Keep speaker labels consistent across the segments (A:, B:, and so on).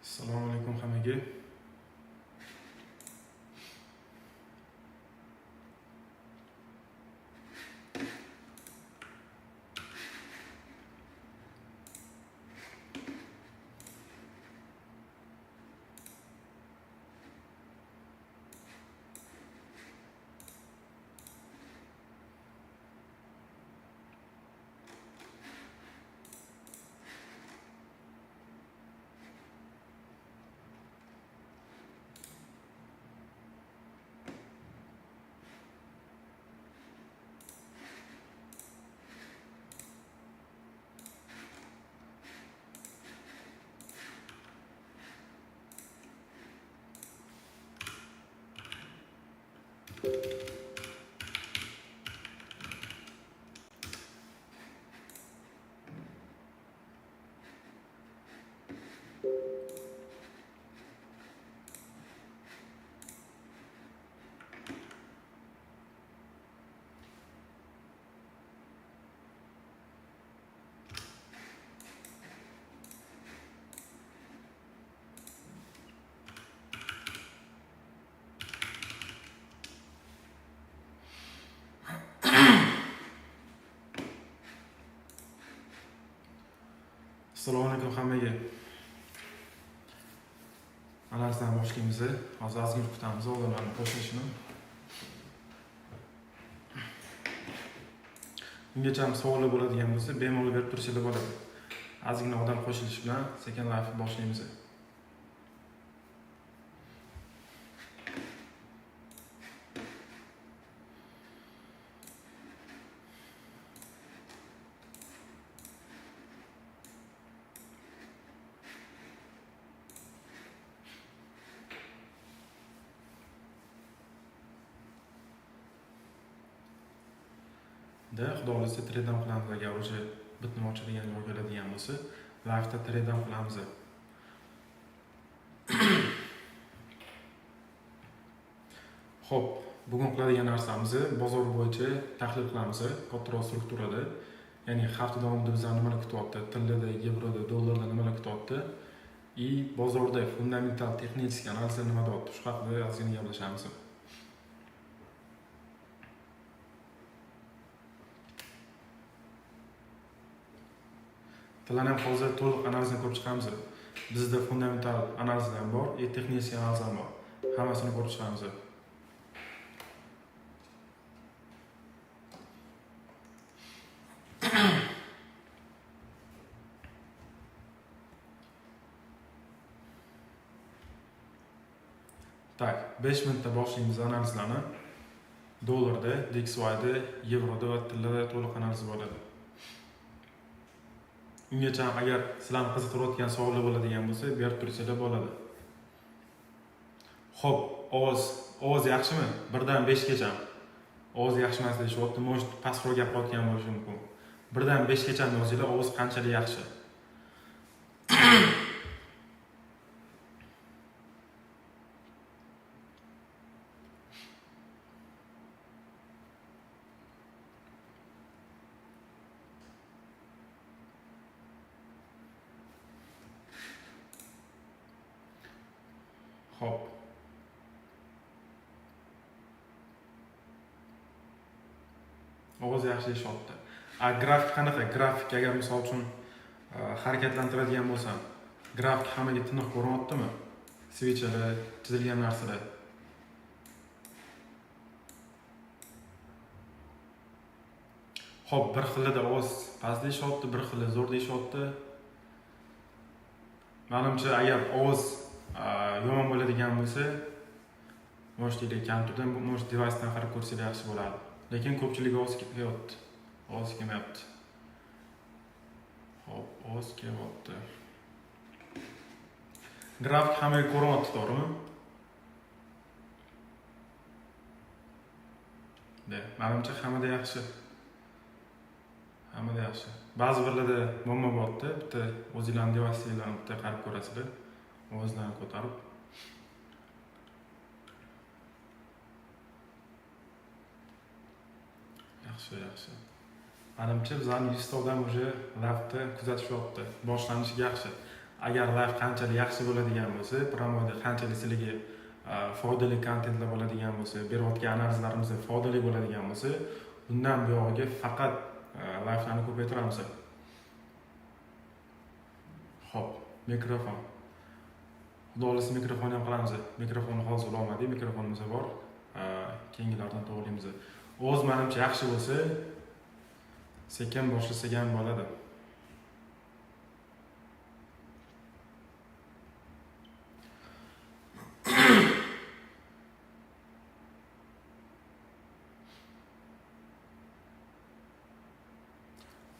A: Assalomu alaykum hammaga. Assalomu alaykum hammaga. Analizdan boshlaymiz. Hozir ozgina kutamiz odamlarning qo'shilishini. Bungacha ham savollar bo'ladigan bo'lsa, bemalol berib turishlar bo'ladi. Ozgina odam qo'shilish bilan sekin live boshlaymiz. Xudo xohlasa treydan qilamiz agar o'sha bitni ochadigan joy keladigan bo'lsa, live'da treydan qilamiz. Xo'p, bugun qiladigan narsamiz bozor bo'yicha tahlil qilamiz, kattaroq strukturada. Ya'ni hafta davomida bizlar nimalar kutyapti, tillada, yevroda, dollarda nimalar kutyapti, bozorda fundamental texnik analizlar nima deyapti, shu haqida ozgina gaplashamiz. Tilani ham hozir to'liq analizini ko'rib chiqamiz. Bizda fundamental analiz ham bor, texnik analiz ham bor. Hammasini ko'rib chiqamiz. Tak, 5 minutda boshlaymiz analizlarni. Dollarda, DXYda, yevroda va tillada to'liq analiz bo'ladi. Ungacha agar sizlarni qiziqtirayotgan savollar bo'ladigan bo'lsa, berib tursanglar bo'ladi. Xo'p, ovoz yaxshimi? 1 dan 5 gacha. Ovoz yaxshi emas deyapti, может pastroq gapirayotgan bo'lishi mumkin. 1 dan 5 gacha yozinglar, ovoz qanchalik yaxshi. Xo'p. Ovoz yaxshi deyapti. Grafik qanaqa? Grafik agar misol uchun harakatlantiradigan bo'lsam, grafik hammaga tiniq ko'rinyaptimi? Switchlar, chizilgan narsalar. Xo'p, bir xilida ovoz past deyapti, bir xilida zo'r deyapti. Menimcha agar ovoz yomon bo'ladigan bo'lsa, может kompyuterdan, может devicedan qarab ko'rsanglar yaxshi bo'ladi. Lekin ko'pchilik ovoz kelyapti. Ovoz kelmayapti. Xo'p, ovoz kelyapti. Grafik hammaga ko'rinyapti, to'g'rimi? Menimcha hammada yaxshi. Hammada yaxshi. Ba'zi birlarda muammo bo'lyapti. Bitta o'zingizlarning device'inglarni bitta qarab ko'rasizlar. ovozlarni ko'tarib yaxshi. Menimcha bizlarning 100 ta odam уже lavni kuzatishyapti. Boshlanishi yaxshi. Agar lav qanchalik yaxshi bo'ladigan bo'lsa, promoda qanchalik sizlarga foydali kontentlar bo'ladigan bo'lsa, berayotgan analizlarimiz foydali bo'ladigan bo'lsa, bundan buyog'iga faqat lavlarni ko'paytiramiz. Xo'p, mikrofon. Xudo xohlasa mikrofon ham qilamiz. Mikrofonni hozir olmadik, mikrofonimiz bor. Keyingilardan to'g'rilaymiz. O'z menimcha yaxshi bo'lsa, sekin boshlasak ham bo'ladi.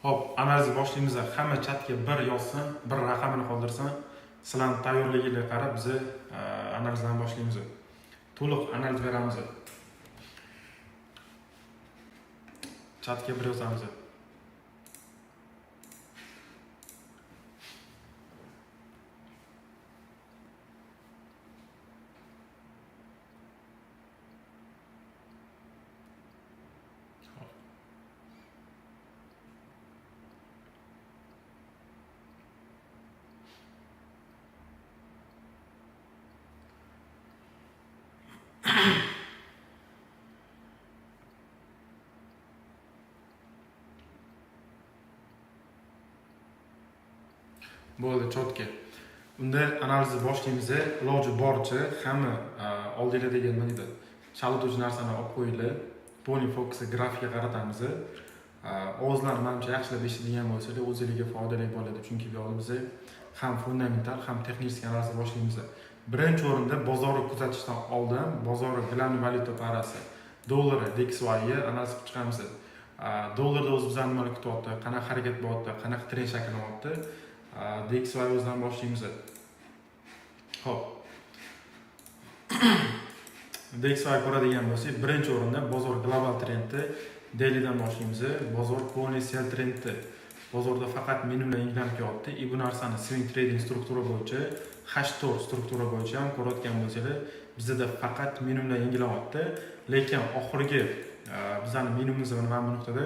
A: Hop, analizni boshlaymiz. Hamma chatga bir yozsin, bir raqamini qoldirsin. Sizlarning tayyorligingizga qarab biz analizdan boshlaymiz. To'liq analiz beramiz. Chatga bir yozamiz. Bo'ldi, chotki. Unda analizni boshlaymiz. Iloji boricha hamma oldinglardagi nima deydi? Chalg'ituvchi narsani olib qo'yinglar. Pony fokusni grafikga qaratamiz. Ovozlarni menimcha yaxshilab eshitadigan bo'lsalar, o'zingizga foydali bo'ladi. Chunki bu yerda biz ham fundamental, ham texnik analizni boshlaymiz. Birinchi o'rinda bozorni kuzatishdan oldin bozor global valyuta parasi, dollar, DXY analiz qilib chiqamiz. Dollarda o'zi bizani nima kutyapti, qanaqa harakat bo'lyapti, qanaqa trend shakllanyapti. DXY o'zidan boshlaymiz. Xo'p. DXY ko'radigan bo'lsak, birinchi o'rinda bozor global trendi dailydan boshlaymiz. Bozor pony sell trendi. Bozorda faqat minimumlar yangilanib kelyapti. Bu narsani swing trading struktura bo'yicha, H4 struktura bo'yicha ham ko'rayotgan bo'lsangiz, bizda faqat minimumlar yangilanyapti. Lekin oxirgi bizning minimumimiz mana bu nuqtada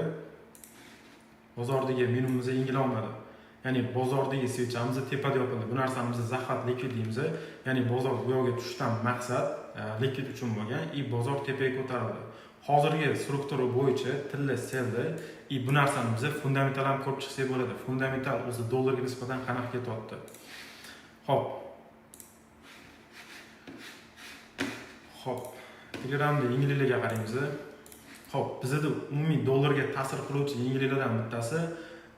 A: bozordagi minimumimiz yangilanmadi. Ya'ni bozordagi switchamiz tepada yopildi. Bu narsani biz zaxvat likvid deymiz. Ya'ni bozor bu yoqqa tushishdan maqsad likvid uchun bo'lgan, bozor tepaga ko'tarildi. Hozirgi struktura bo'yicha tilla seldi. Bu narsani biz fundamental ham ko'rib chiqsak bo'ladi. Fundamental o'zi dollarga nisbatan qanaqa ketyapti. Xo'p. Telegramda yengilliklarga qaraymiz. Xo'p, bizda umumiy dollarga ta'sir qiluvchi yengilliklardan bittasi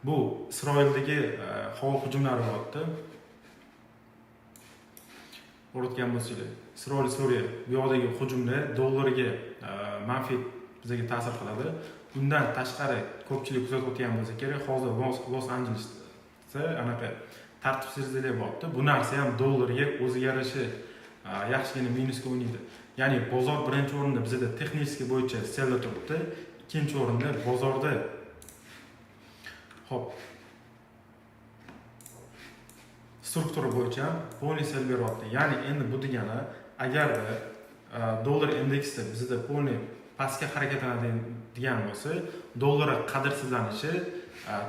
A: bu Isroildagi havo hujumlari bo'lyapti. Ko'rayotgan bo'lsangiz, Isroil Suriya bu yoqdagi hujumlar dollarga manfiy bizga ta'sir qiladi. Bundan tashqari ko'pchilik kuzatayotgan bo'lsa kerak, hozir Los Anjelesda anaqa tartibsizliklar bo'lyapti. Bu narsa ham dollarga o'ziga yarasha yaxshigina minusga o'ynaydi. Ya'ni bozor birinchi o'rinda bizda texnik bo'yicha selda turibdi. Ikkinchi o'rinda bozorda Xo'p. Struktura bo'yicha pony sell beryapti. Ya'ni endi bu degani, agarda dollar indeksda bizda pony pastga harakatlanadigan bo'lsa, dollar qadrsizlanishi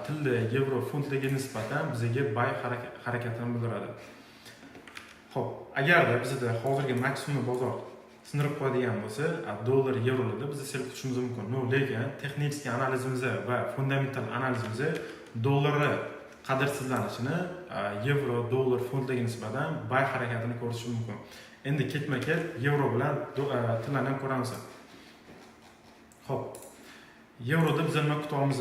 A: tilla yevro funtlarga nisbatan bizga buy harakatini bildiradi. Xo'p, agarda bizda hozirgi maksimum bozor sindirib qo'yadigan bo'lsa, dollar yevrolarda biz sell qilishimiz mumkin. Lekin texnik analizimiz va fundamental analizimiz dollarni qadrsizlanishini yevro, dollar, funtlarga nisbatan buy harakatini ko'rish mumkin. Endi ketma-ket yevro bilan tillani ham ko'ramiz. Xo'p. Yevroda biz nima kutamiz?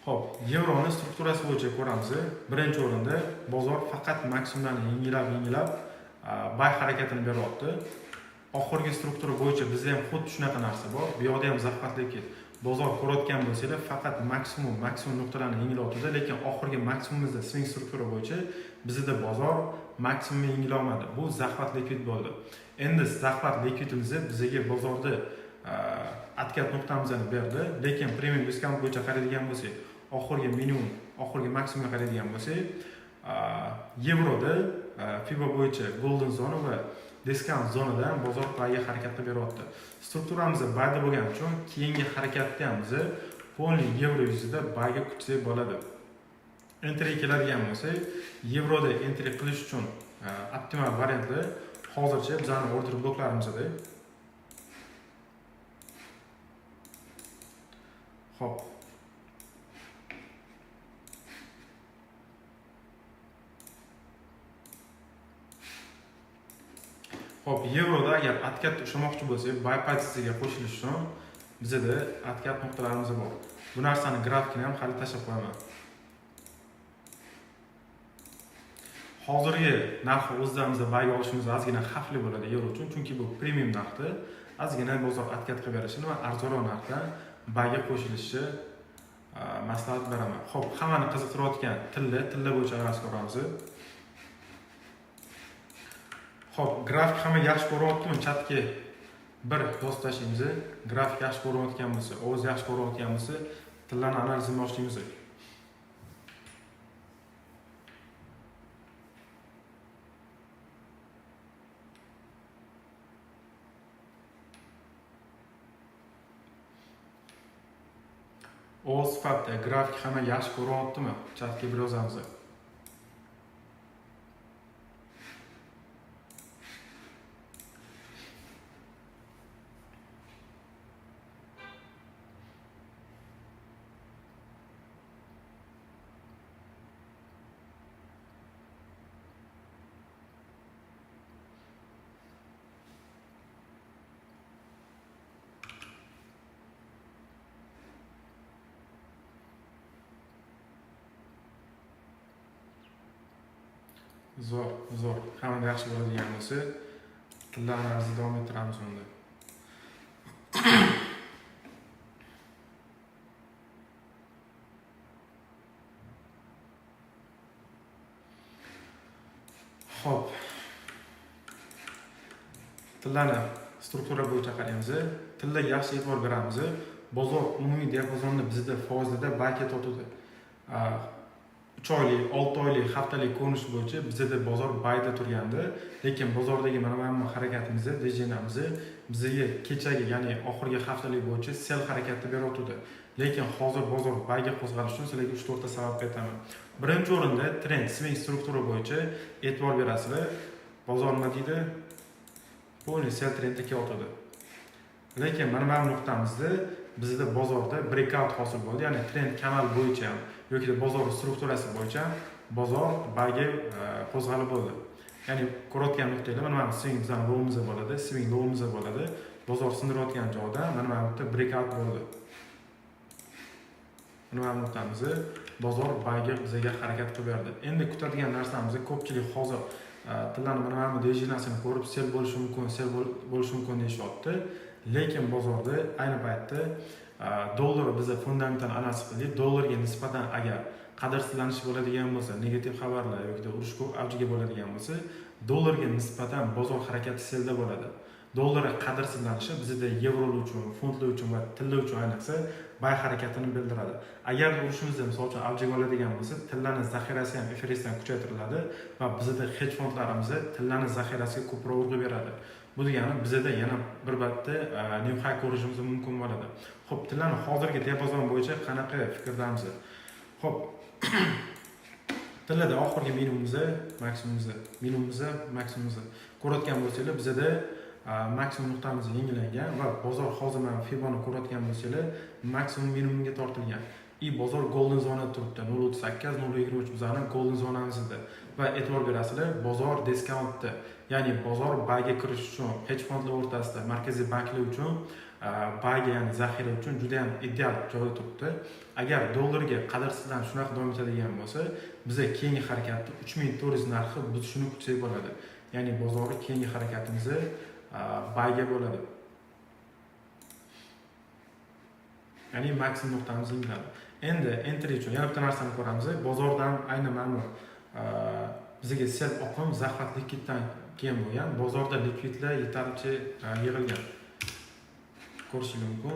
A: Xo'p, yevroning strukturasi bo'yicha ko'ramiz. Birinchi o'rinda bozor faqat maksimumlarni yengilab buy harakatini beryapti. Oxirgi struktura bo'yicha bizda ham xuddi shunaqa narsa bor. Bu yoqda ham zaxvatlik bozor ko'rayotgan bo'lsanglar, faqat maksimum nuqtalarni yengilayotdi, lekin oxirgi maksimumimizda swing struktura bo'yicha bizda bozor maksimum yengilolmadi. Bu zaxvat likvid bo'ldi. Endi zaxvat likvidimiz bizga bozorda atkat nuqtamizni berdi, lekin premium diskount bo'yicha qaraydigan bo'lsak, oxirgi minimum, oxirgi maksimumga qaraydigan bo'lsak, yevroda FIBA bo'yicha golden zona va discount zonadan bozor bayga harakatda beryapti. Strukturamiz bayda bo'lgani uchun keyingi harakatda ham biz polni yevro yuzida bayga kuchli bo'ladi. Entry keladigan bo'lsa, yevroda entry qilish uchun optimal variantlar hozircha bizning order bloklarimizda. Xo'p. Xo'p, yevroda agar atkat ushlamoqchi bo'lsak, buy pozitsiyasiga qo'shilish uchun bizda atkat nuqtalarimiz bor. Bu narsani grafikini ham hali tashlab qo'yaman. Hozirgi narxi o'zimizda bayga olishimiz ozgina xavfli bo'ladi yevro uchun, chunki bu premium narxda ozgina bozor atkat qilib berishini va arzonroq narxda bayga qo'shilishni maslahat beraman. Xo'p, hammani qiziqtirayotgan tilla bo'yicha analiz ko'ramiz. Xo'p, grafik hamma yaxshi ko'ryaptimi? Chatga bir post tashlaymiz. Grafik yaxshi ko'rayotgan bo'lsa, ovoz yaxshi ko'rayotgan bo'lsa, tillarni analizini boshlaymiz. Ovoz sifatida grafik hamma yaxshi ko'ryaptimi? Chatga bir yozamiz. Zo'r. Hamma yaxshi bo'ladigan bo'lsa, tillar analizni davom ettiramiz unda. Xo'p. Tillarni struktura bo'yicha qaraymiz. Tillarga yaxshi e'tibor beramiz. Bozor umumiy diapazonda bizda foizda bayga totadi. 3 oylik, 6 oylik, haftalik ko'rinish bo'yicha bizda bozor bayda turgandi, lekin bozordagi mana bu harakatimiz, dejinamiz bizga kechagi, ya'ni oxirgi haftalik bo'yicha sell harakati beryapti. Lekin hozir bozor bayga qo'zg'alish uchun sizlarga 3-4 ta sabab aytaman. Birinchi o'rinda trend, swing struktura bo'yicha e'tibor berasizlar. Bozor nima deydi? Polni sell trendga kelyapti. Lekin mana bu nuqtamizda bizda bozorda breakout hosil bo'ldi, ya'ni trend kanal bo'yicha ham yoki bozor strukturasi bo'yicha bozor bayga qo'zg'alib bo'ldi. Ya'ni ko'rayotgan nuqtalar mana bu swing bizning low'imizda bo'ladi, swing low'imizda bo'ladi. Bozor sindirayotgan joyda mana bu nuqta breakout bo'ldi. Mana bu nuqtamiz bozor bayga bizga harakat qilib berdi. Endi kutadigan narsamiz ko'pchilik hozir tillarni mana bu dejinasini ko'rib sell bo'lishi mumkin deyishyapti. Lekin bozorda ayni paytda dollar biza fundamental analiz qildik. Dollarga nisbatan agar qadrsizlanish bo'ladigan bo'lsa, negativ xabarlar yoki urush avjiga bo'ladigan bo'lsa, dollarga nisbatan bozor harakati selda bo'ladi. Dollar qadrsizlanishi bizda yevrolar uchun, funtlar uchun va tillar uchun ayniqsa bay harakatini bildiradi. Agar urushimizda misol uchun avjiga oladigan bo'lsa, tillarning zaxirasi ham efirdan kuchaytiriladi va bizda hedge fondlarimiz tillarning zaxirasiga ko'proq urg'u beradi. Bu degani bizda yana bir marta new high ko'rishimiz mumkin bo'ladi. Xo'p, tillarni hozirgi diapazon bo'yicha qanaqa fikrdamiz? Xo'p. Tillarda oxirgi minimumimiz, maksimumimiz ko'rayotgan bo'lsanglar, bizda maksimum nuqtamiz yangilangan va bozor hozir mana Fiboni ko'rayotgan bo'lsanglar, maksimum minimumga tortilgan. Bozor golden zonada turibdi. 0.38, 0.23 bizning golden zonamizda. Va e'tibor berasizlar, bozor discountda. Ya'ni bozor bayga kirish uchun hedge fondlar o'rtasida, markaziy banklar uchun bayga, ya'ni zaxira uchun juda ham ideal joyda turibdi. Agar dollarga qadrsizlanish shunaqa davom etadigan bo'lsa, bizga keyingi harakatni 3400 narxi buzishni kutsak bo'ladi. Ya'ni bozorning keyingi harakatimiz bayga bo'ladi. Ya'ni maksimum nuqtamiz bo'ladi. Endi entry uchun yana bitta narsani ko'ramiz. Bozordan aynan mana bizga sell oqim zaxrat likviddan keyin bo'lgan. Bozorda likvidlar yetarlicha yig'ilgan. Ko'rishingiz mumkin.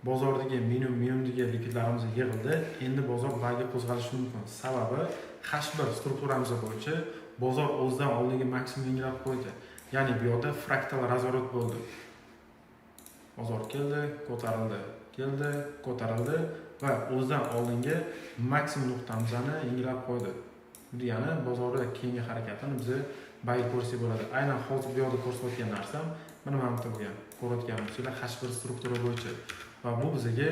A: Bozordagi minimumdagi likvidlarimiz yig'ildi. Endi bozor bayga qo'zg'alishi mumkin. Sababi H1 strukturamiz bo'yicha bozor o'zidan oldingi maksimum yangilab qo'ydi. Ya'ni bu yerda fraktal razvorot bo'ldi. Bozor keldi, ko'tarildi va o'zidan oldingi maksimum nuqtamizni yangilab qo'ydi. Bu degani bozorda keyingi harakatini biz bayil ko'rsak bo'ladi. Aynan hozir bu yerda ko'rsatgan narsam mana bu bo'lgan. Ko'rayotganimizda H1 struktura bo'yicha va bu bizga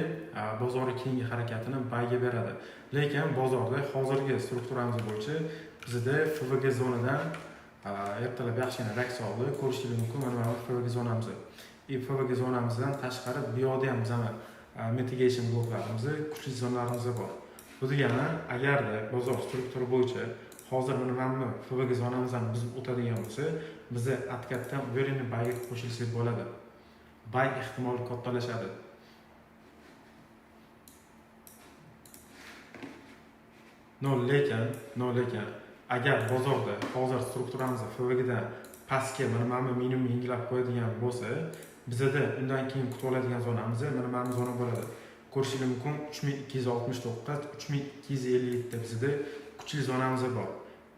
A: bozorning keyingi harakatini bayga beradi. Lekin bozorda hozirgi strukturamiz bo'yicha bizda FVG zonadan ertalab yaxshigina raks oldi. Ko'rishingiz mumkin mana bu FVG zonamiz. FVG zonamizdan tashqari bu yerda ham bizning mitigation bloklarimiz, kuchli zonalarimiz bor. Bu degani agarda bozor struktura bo'yicha hozir mana FVG zonamizdan buzib o'tadigan bo'lsa, biz atkatdan uverenniy bayga qo'shilsak bo'ladi. Bay ehtimoli kattalashadi. Lekin agar bozorda hozir strukturamiz FVG dan pastga mana minimum yangilab qo'yadigan bo'lsa, bizda undan keyin kutib oladigan zonamiz mana zona bo'ladi. Ko'rishingiz mumkin 3269, 3257 da bizda kuchli zonamiz bor.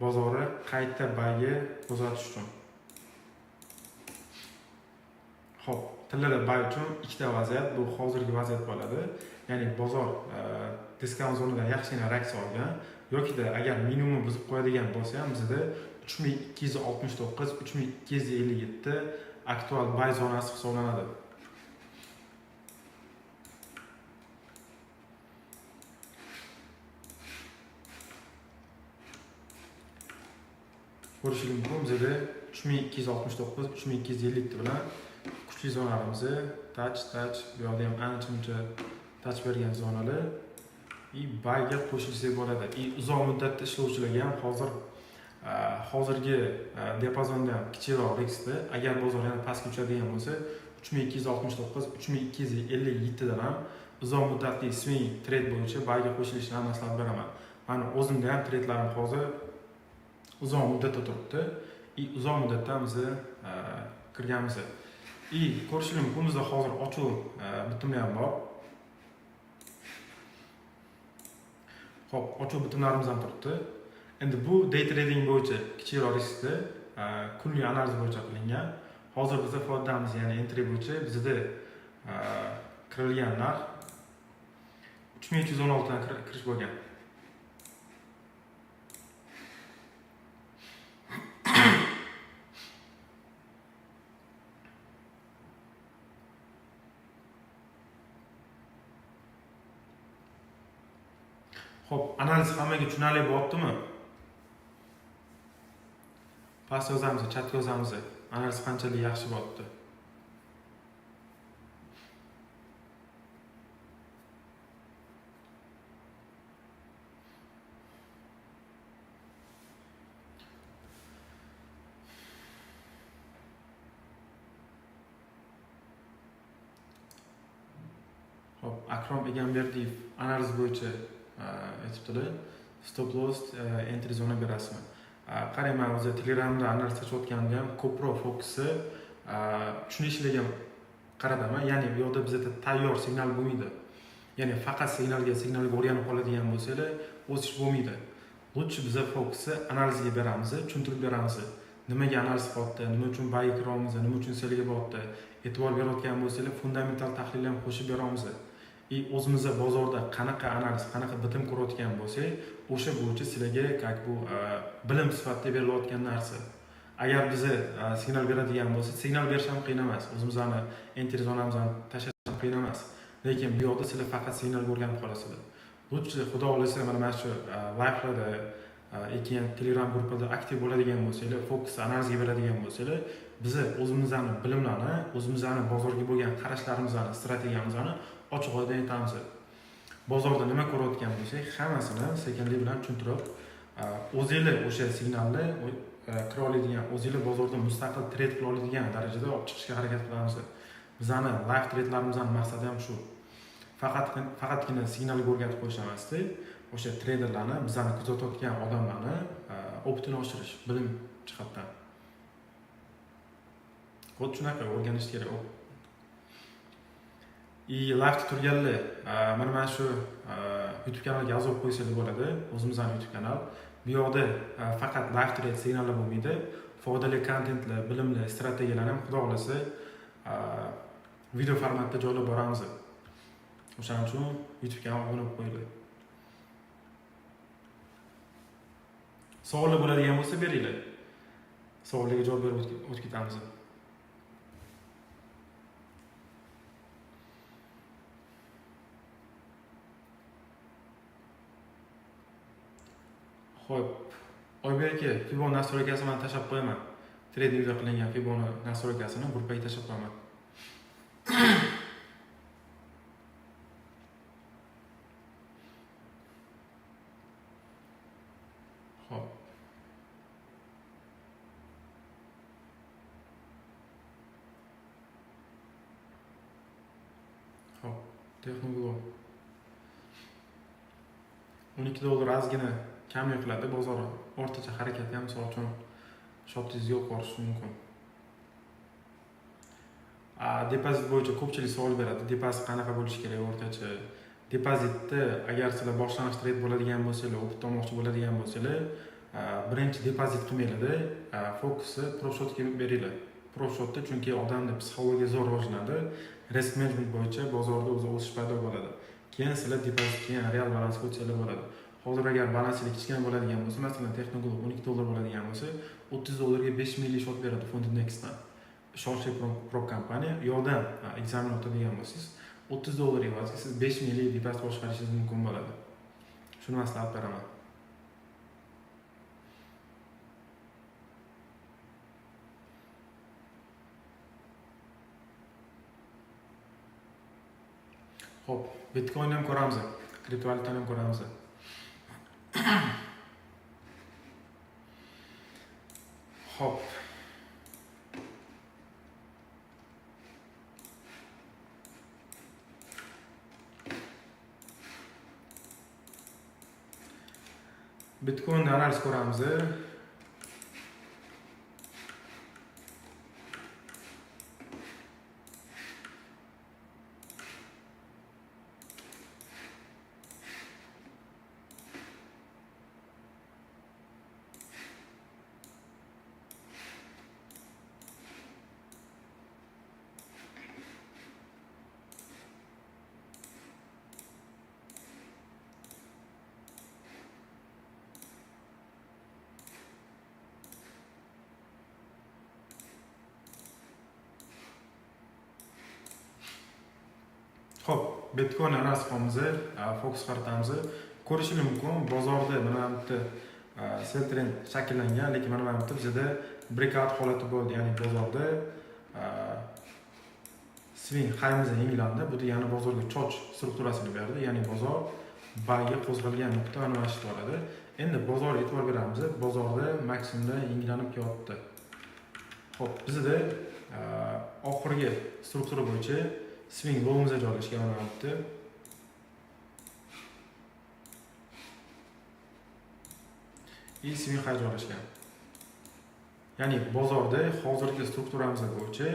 A: Bozorni qayta bayga qo'zg'atish uchun. Xo'p, tillada bay uchun ikkita vaziyat, bu hozirgi vaziyat bo'ladi. Ya'ni bozor diskount zonadan yaxshigina raks olgan yoki agar minimum buzib qo'yadigan bo'lsa ham bizda 3269, 3257 aktual bay zonasi hisoblanadi. Ko'rishingiz mumkin bizda 3269, 3250 bilan kuchli zonalarimiz touch bu yerda ham ancha touch bergan zonalar bayga qo'shilsa bo'ladi. Uzoq muddatda ishlovchilarga ham hozirgi diapazonda ham kichikroq riskda agar bozor yana pastga tushadigan bo'lsa 3269, 3257 dan ham uzoq muddatli swing trade bo'yicha bayga qo'shilishni maslahat beraman. Mana o'zimda ham trade'larim hozir uzoq muddatda turibdi. Uzoq muddatdan biz kirganmiz. Ko'rishingiz mumkin bizda hozir ochuv bitimi ham bor. Xo'p, ochuv bitimlarimiz ham turibdi. Endi bu day trading bo'yicha kichikroq riskda kunlik analiz bo'yicha qilingan. Hozir bizda foydamiz, ya'ni entry bo'yicha bizda kirilgan narx 3316 dan kirish bo'lgan. Xo'p, analiz hammaga tushunarli bo'lyaptimi? Past yozamiz, chatga yozamiz. Analiz qanchalik yaxshi bo'lyapti? Xo'p, Akrom Egamberdiyev analiz bo'yicha aytibdilar. Stop loss entry zona berasizmi? Qarayman, o'zi Telegramda analiz tashlayotganda ham ko'proq fokusi tushunishlarga qaradaman. Ya'ni bu yerda bizda tayyor signal bo'lmaydi. Ya'ni faqat signalga o'rganib qoladigan bo'lsanglar, o'sish bo'lmaydi. Lutchi biza fokusi analizga beramiz, tushuntirib beramiz. Nimaga analiz qilyapti, nima uchun buy kiramiz, nima uchun selga bo'lyapti, e'tibor berayotgan bo'lsanglar, fundamental tahlil ham qo'shib beramiz. O'zimizda bozorda qanaqa analiz, qanaqa bitim ko'rayotgan bo'lsak, o'sha bo'yicha sizlarga bu bilim sifatida berilayotgan narsa. Agar bizni signal beradigan bo'lsa, signal berish ham qiyin emas. O'zimizni entry zonamizni tashlash ham qiyin emas. Lekin bu yerda sizlar faqat signalga o'rganib qolasizlar. Lutchi xudo xohlasa mana shu livelarda keyin Telegram gruppada aktiv bo'ladigan bo'lsanglar, fokus analizga beradigan bo'lsanglar, biz o'zimizning bilimlarni, o'zimizning bozorga bo'lgan qarashlarimizni, strategiyamizni ochiq oydin aytamiz. Bozorda nima ko'rayotgan bo'lsak, hammasini sekinlik bilan tushuntirib, o'zingizlar o'sha signalni kira oladigan, o'zingizlar bozorda mustaqil trade qila oladigan darajada olib chiqishga harakat qilamiz. Bizning live trade'larimizning maqsadi ham shu. Faqatgina signalga o'rgatib qo'yish emasdi, o'sha treyderlarni, bizani kuzatayotgan odamlarni optini oshirish, bilim jihatdan. Xuddi shunaqa o'rganish kerak. Live turganlar, mana shu YouTube kanaliga a'zo qo'ysangiz bo'ladi. O'zimizning YouTube kanal. bu yoqda faqat live trade signallar bo'lmaydi, foydali kontentlar, bilimli strategiyalar ham xudo xolasa video formatda joylab boramiz. O'shaning uchun YouTube ga obuna bo'lib qo'yinglar. Savollar bo'ladigan bo'lsa beringlar. Savollarga javob berib o'tib ketamiz. Xo'p, Oybek aka, Fibon nastroykasini men tashlab qo'yaman. Tradingda qilingan Fibon nastroykasini gruppaga tashlab qo'yaman. Xo'p. Xo'p, texnologiya $12 ozgina kam qiladi bozor o'rtacha harakati ham misol uchun shotingiz yo'q bo'lishi mumkin. Depozit bo'yicha ko'pchilik savol beradi. Depozit qanaqa bo'lishi kerak o'rtacha? Depozitni agar sizlar boshlang'ich trade bo'ladigan bo'lsangiz, o'qib olmoqchi bo'ladigan bo'lsangiz, birinchi depozit qilmaylarda, fokusni profshotga beringlar. Profshotda chunki odamning psixologiyasi zo'r rivojlanadi, risk management bo'yicha bozorda o'zi o'sish paydo bo'ladi. Keyin sizlar depozit keyin real balansga o'tsanglar bo'ladi. Hozir agar balansilik kichkina bo'ladigan bo'lsa, masalan, Texnoglob $12 bo'ladigan bo'lsa, $30 ga 5 milliy shot beradi fond indeksdan. Ishonchli prop kompaniya yo'ldan ekzamen o'tadigan bo'lsangiz, $30 evaziga siz 5 milliy depozit boshqarishingiz mumkin bo'ladi. Shuni maslahat beraman. Xo'p, Bitcoin ham ko'ramiz, kriptovalutani ham ko'ramiz. Xo'p. Bitcoin analiz ko'ramiz. Xo'p, Bitcoin analiz qilamiz, fokus qaratamiz. Ko'rishingiz mumkin, bozorda mana bu sell trend shakllangan, lekin mana bu bizda breakout holati bo'ldi, ya'ni bozorda swing high'imiz yangilandi. Bu degani bozorga choch strukturasini berdi, ya'ni bozor buyga qo'zg'algan nuqta mana shu bo'ladi. Endi bozor e'tibor beramiz, bozorda maksimumda yangilanib kelyapti. Xo'p, bizda oxirgi struktura bo'yicha swing low-imizda joylashgan bo'lyapti. Swing high joylashgan. Ya'ni bozorda hozirgi strukturamiz bo'yicha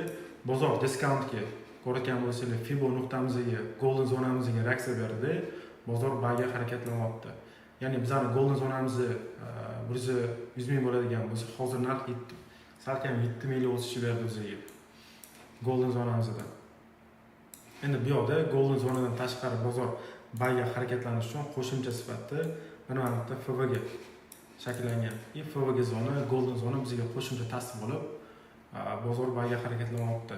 A: bozor discountga ko'rgan bo'lsangiz, Fibo nuqtamizga, golden zonamizga reaksiya berdi, bozor buyga harakatlanyapti. Ya'ni bizning golden zonamizni 100 ming bo'ladigan bo'lsa, hozir narx salkam 7 milliy o'sishi berdi o'ziga. Golden zonamizda. Endi bu yoqda golden zonadan tashqari bozor buyga harakatlanish uchun qo'shimcha sifatida mana bu yerda FV ga shakllangan. FV ga zona, golden zona bizga qo'shimcha ta'sir bo'lib, bozor buyga harakatlanyapti.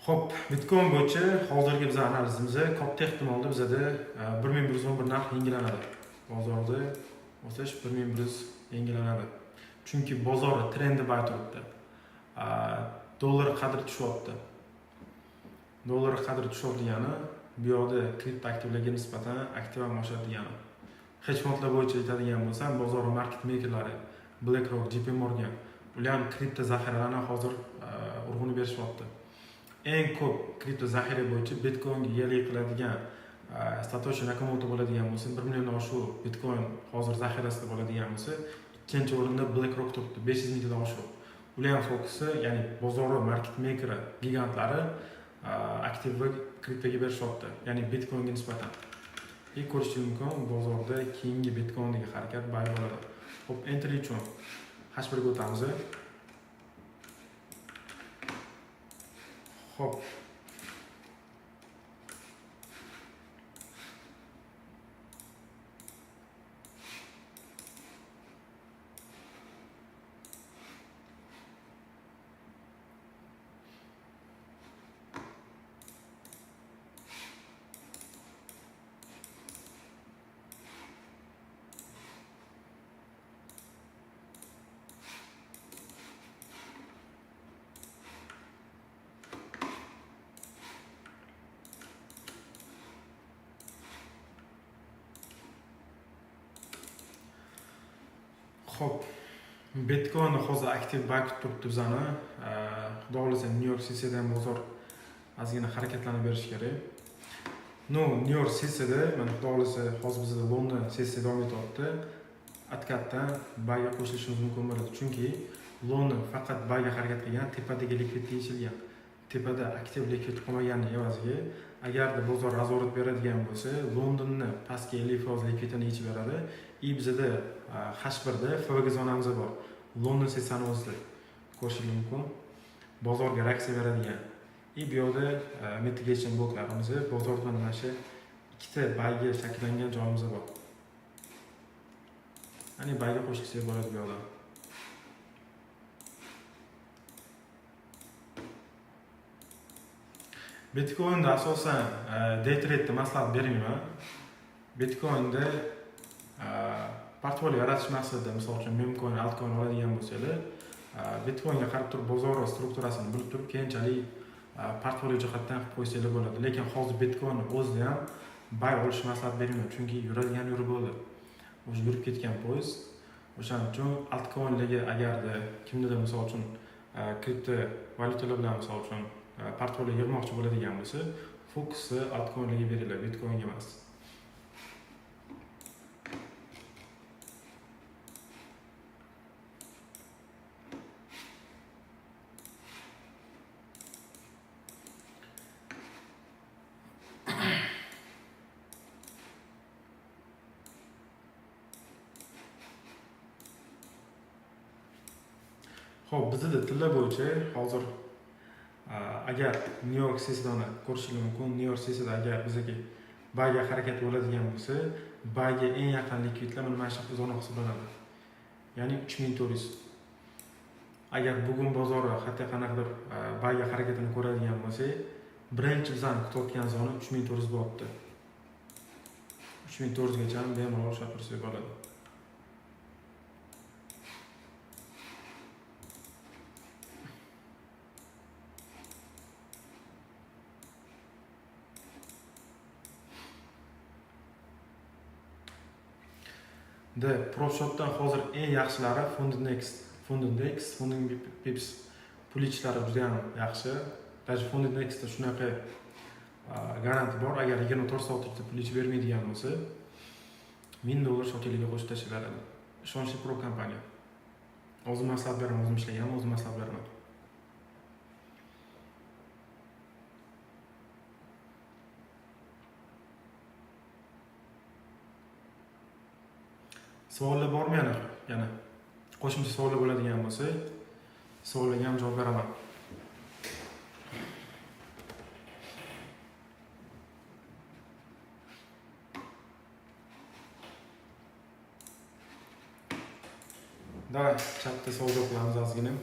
A: Xo'p, Bitcoin bo'yicha hozirgi biz analizimizda katta ehtimolda bizda 1111 narx yangilanadi. Bozorda o'sish 1100 yangilanadi. Chunki bozor trendi bor turibdi. Dollar qadri tushyapti. Dollar qadri tushib degani bu yoqda kripto aktivlarga nisbatan aktiv oshadi degani. Hedge fondlar bo'yicha aytadigan bo'lsam, bozor market makerlari BlackRock, JP Morgan ular ham kripto zaxiralarini hozir urg'uni berishyapti. Eng ko'p kripto zaxira bo'yicha Bitcoinga egalik qiladigan Satoshi Nakamoto bo'ladigan bo'lsa, 1 million oshuv Bitcoin hozir zaxirasida bo'ladigan bo'lsa, ikkinchi o'rinda BlackRock turibdi, 500 mingdan oshuv. Ular ham fokusi, ya'ni bozor market makeri gigantlari aktiv va kriptoga berishyapti, ya'ni Bitcoinga nisbatan. ko'rishingiz mumkin bozorda keyingi bitcoindagi harakat bay bo'ladi. Xo'p, entry uchun H1 ga o'tamiz. Xo'p, Xo'p, Bitcoin hozir aktiv bakib turibdi bizani. Xudo xolasa New York City'dan bozor ozgina harakatlanib berish kerak. New York City'da mana xudo xolasa hozir bizda London sessiya davom etyapti. Откатdan bayga qo'shilishimiz mumkin bo'ladi. Chunki London faqat bayga harakat qilgan, tepadagi likvid yechilgan. Tepada aktiv likvid qolmagani evaziga agarda bozor nazorat beradigan bo'lsa, Londonni pastga 50% likvidini yechib beradi. Bizda H1da FVG zonamiz bor. London sessiyani o'zida ko'rishingiz mumkin. Bozorga reaksiya beradigan. Bu yerda mitigation bloklarimiz bozorda mana shu ikkita bayga shakllangan joyimiz bor. Ya'ni bayga qo'shilsa bo'ladi bu yerda. Bitcoinda asosan day trade'da maslahat bermayman. Bitcoinda portfolio yaratish maqsadida, misol uchun memcoin, altcoin oladigan bo'lsangiz, Bitcoinga qarab turib bozor strukturasini bilib turib, keyinchalik portfolio jihatdan qilib qo'ysangiz bo'ladi. Lekin hozir Bitcoin o'zida ham buy olish maslahat bermayman, chunki yuradigan yurib bo'ldi. O'sha yurib ketgan poyezd. O'shaning uchun altcoinlarga agarda kimnidir misol uchun kripto valyutalar bilan misol uchun portfolio yig'moqchi bo'ladigan bo'lsa, fokusi altcoinlarga beriladi, Bitcoinga emas. Xo'p, bizda tillar bo'yicha hozir agar New York City'dan ko'rishingiz mumkin. New York City'da agar bizga bayga harakat bo'ladigan bo'lsa, bayga eng yaqin likvidlar mana shu zona hisoblanadi. Ya'ni 3400. Agar bugun bozori hatto qanaqadir bayga harakatini ko'radigan bo'lsa, birinchi bizani kutayotgan zona 3400 bo'lyapti. 3400 gacha bemalol o'xshab tursa bo'ladi. PropShopdan hozir eng yaxshilari Fundindex, Fundinpips pulichlari juda ham yaxshi. Даже Fundindexda shunaqa garanti bor, agar 24 soat ichida pulich bermaydigan bo'lsa, $1000 shotiliga qo'shib tashlayveradi. Ishonchli pro kompaniya. O'zim maslahat beraman, o'zim ishlaganman, o'zim maslahat beraman. Savollar bormi yana? Qo'shimcha savollar bo'ladigan bo'lsa, savollarga ham javob beraman. Davay, chatda savol qilamiz ozgina.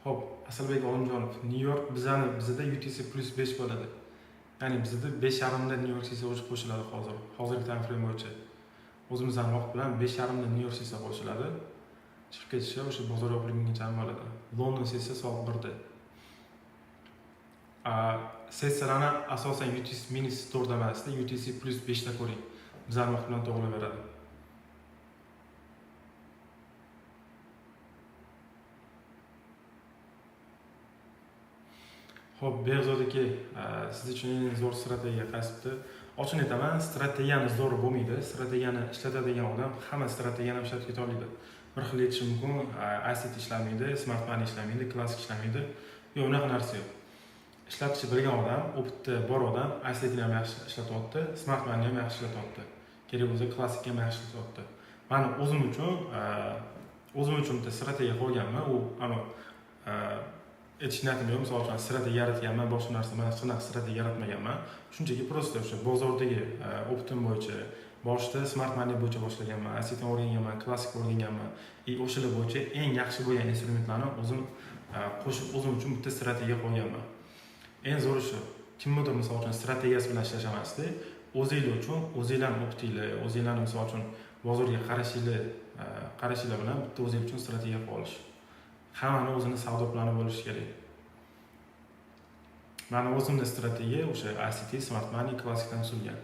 A: Xo'p, Asalbek Olimjonov, New York bizda UTC plus 5 bo'ladi. Ya'ni bizda 5.5 da New York City qo'shiladi hozir. Hozirgi time frame bo'yicha. O'zimizning vaqt bilan 5.5 da New York City qo'shiladi. Chiqib ketishi o'sha bozor yo'qligigacha bo'ladi. London sessiya soat 1 da. Sessiyalarni asosan UTC mini store damasida UTC plus 5 da ko'ring. Bizning vaqt bilan to'g'rilaveradi. Xo'p, Behzod aka, siz uchun eng zo'r strategiya qaysibdi? Ochig'ini aytaman, strategiyani zo'r bo'lmaydi. Strategiyani ishlatadigan odam hamma strategiyani ishlatib keta oladi. Bir xil aytish mumkin, ICT ishlamaydi, smart money ishlamaydi, klassik ishlamaydi. Yo'q, unaqa narsa yo'q. Ishlatishni bilgan odam, opiti bor odam ICTni ham yaxshi ishlatyapti, smart moneyni ham yaxshi ishlatyapti. Kerak bo'lsa klassikni ham yaxshi ishlatyapti. Mani o'zim uchun bitta strategiya qo'yganman. U aytish niyatim yo'q. Misol uchun strategiya yaratganman, boshqa narsa mana shunaqa strategiya yaratmaganman. Shunchaki prosta o'sha bozordagi opitim bo'yicha boshida smart money bo'yicha boshlaganman, ICTni o'rganganman, klassik o'rganganman. O'shalar bo'yicha eng yaxshi bo'lgan instrumentlarni o'zim qo'shib o'zim uchun bitta strategiya qo'yganman. Eng zo'ri shu. Kimnidir misol uchun strategiyasi bilan ishlamasdi, o'zinglar uchun, o'zinglarning opitinglar, o'zinglarning misol uchun bozorga qarashinglar bilan bitta o'zingiz uchun strategiya qilib olish. Hammani o'zini savdo plani bo'lishi kerak. Mani o'zimning strategiya o'sha ICT, smart money, klassikdan tuzilgan.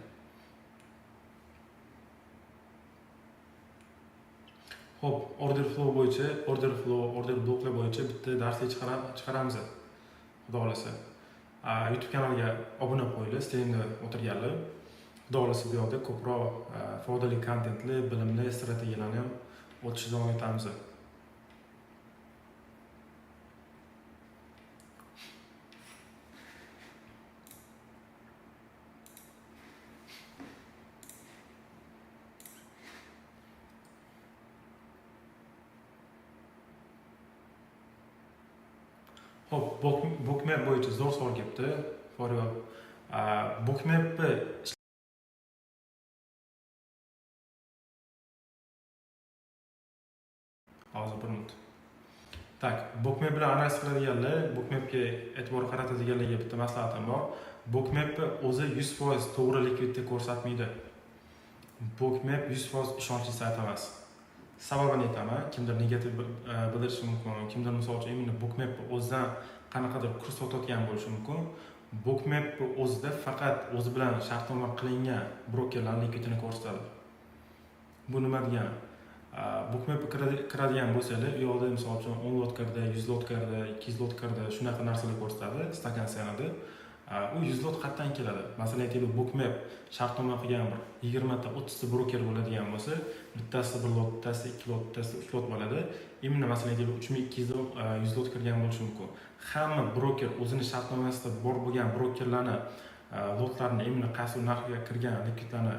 A: Xo'p, order bloklar bo'yicha bitta darslik chiqaramiz. Xudo xolasa. YouTube kanaliga obuna qo'yinglar, streamda o'tirganlar. Xudo xolasa bu yerda ko'proq foydali kontentli, bilimli strategiyalarni ham o'tishni davom etamiz. Xo'p, bookmap bo'yicha zo'r savol kelibdi. Bookmapni hozir bir minut. Tak, bookmap bilan analiz qiladiganlar, bookmapga e'tibor qaratadiganlarga bitta maslahatim bor. Bookmapni o'zi 100% to'g'ri likvidni ko'rsatmaydi. Bookmap 100% ishonchli sayt emas. Sababini aytaman, kimdir negativ bildirishi mumkin, kimdir misol uchun imенно bookmap o'zidan qanaqadir kurs sotayotgan bo'lishi mumkin. Bookmap o'zida faqat o'zi bilan shartnoma qilingan brokerlarning likvidini ko'rsatadi. Bu nima degani? Bookmap kiradigan bo'lsangiz, u yoqda misol uchun 10 lot kirdi, 100 lot kirdi, 200 lot kirdi, shunaqa narsalar ko'rsatadi, stakan sanadi. U 100 lot qayerdan keladi? Masalan, aytaylik, bookmap shartnoma qilgan bir 20 ta, 30 ta broker bo'ladigan bo'lsa, bittasi 1 lot, bittasi 2 lot, bittasi 3 lot bo'ladi. Imенно masalan aytaylik 3200 100 lot kirgan bo'lishi mumkin. Hamma broker o'zining shartnomasida bor bo'lgan brokerlarni lotlarini imенно qaysi narxga kirgan likvidlarni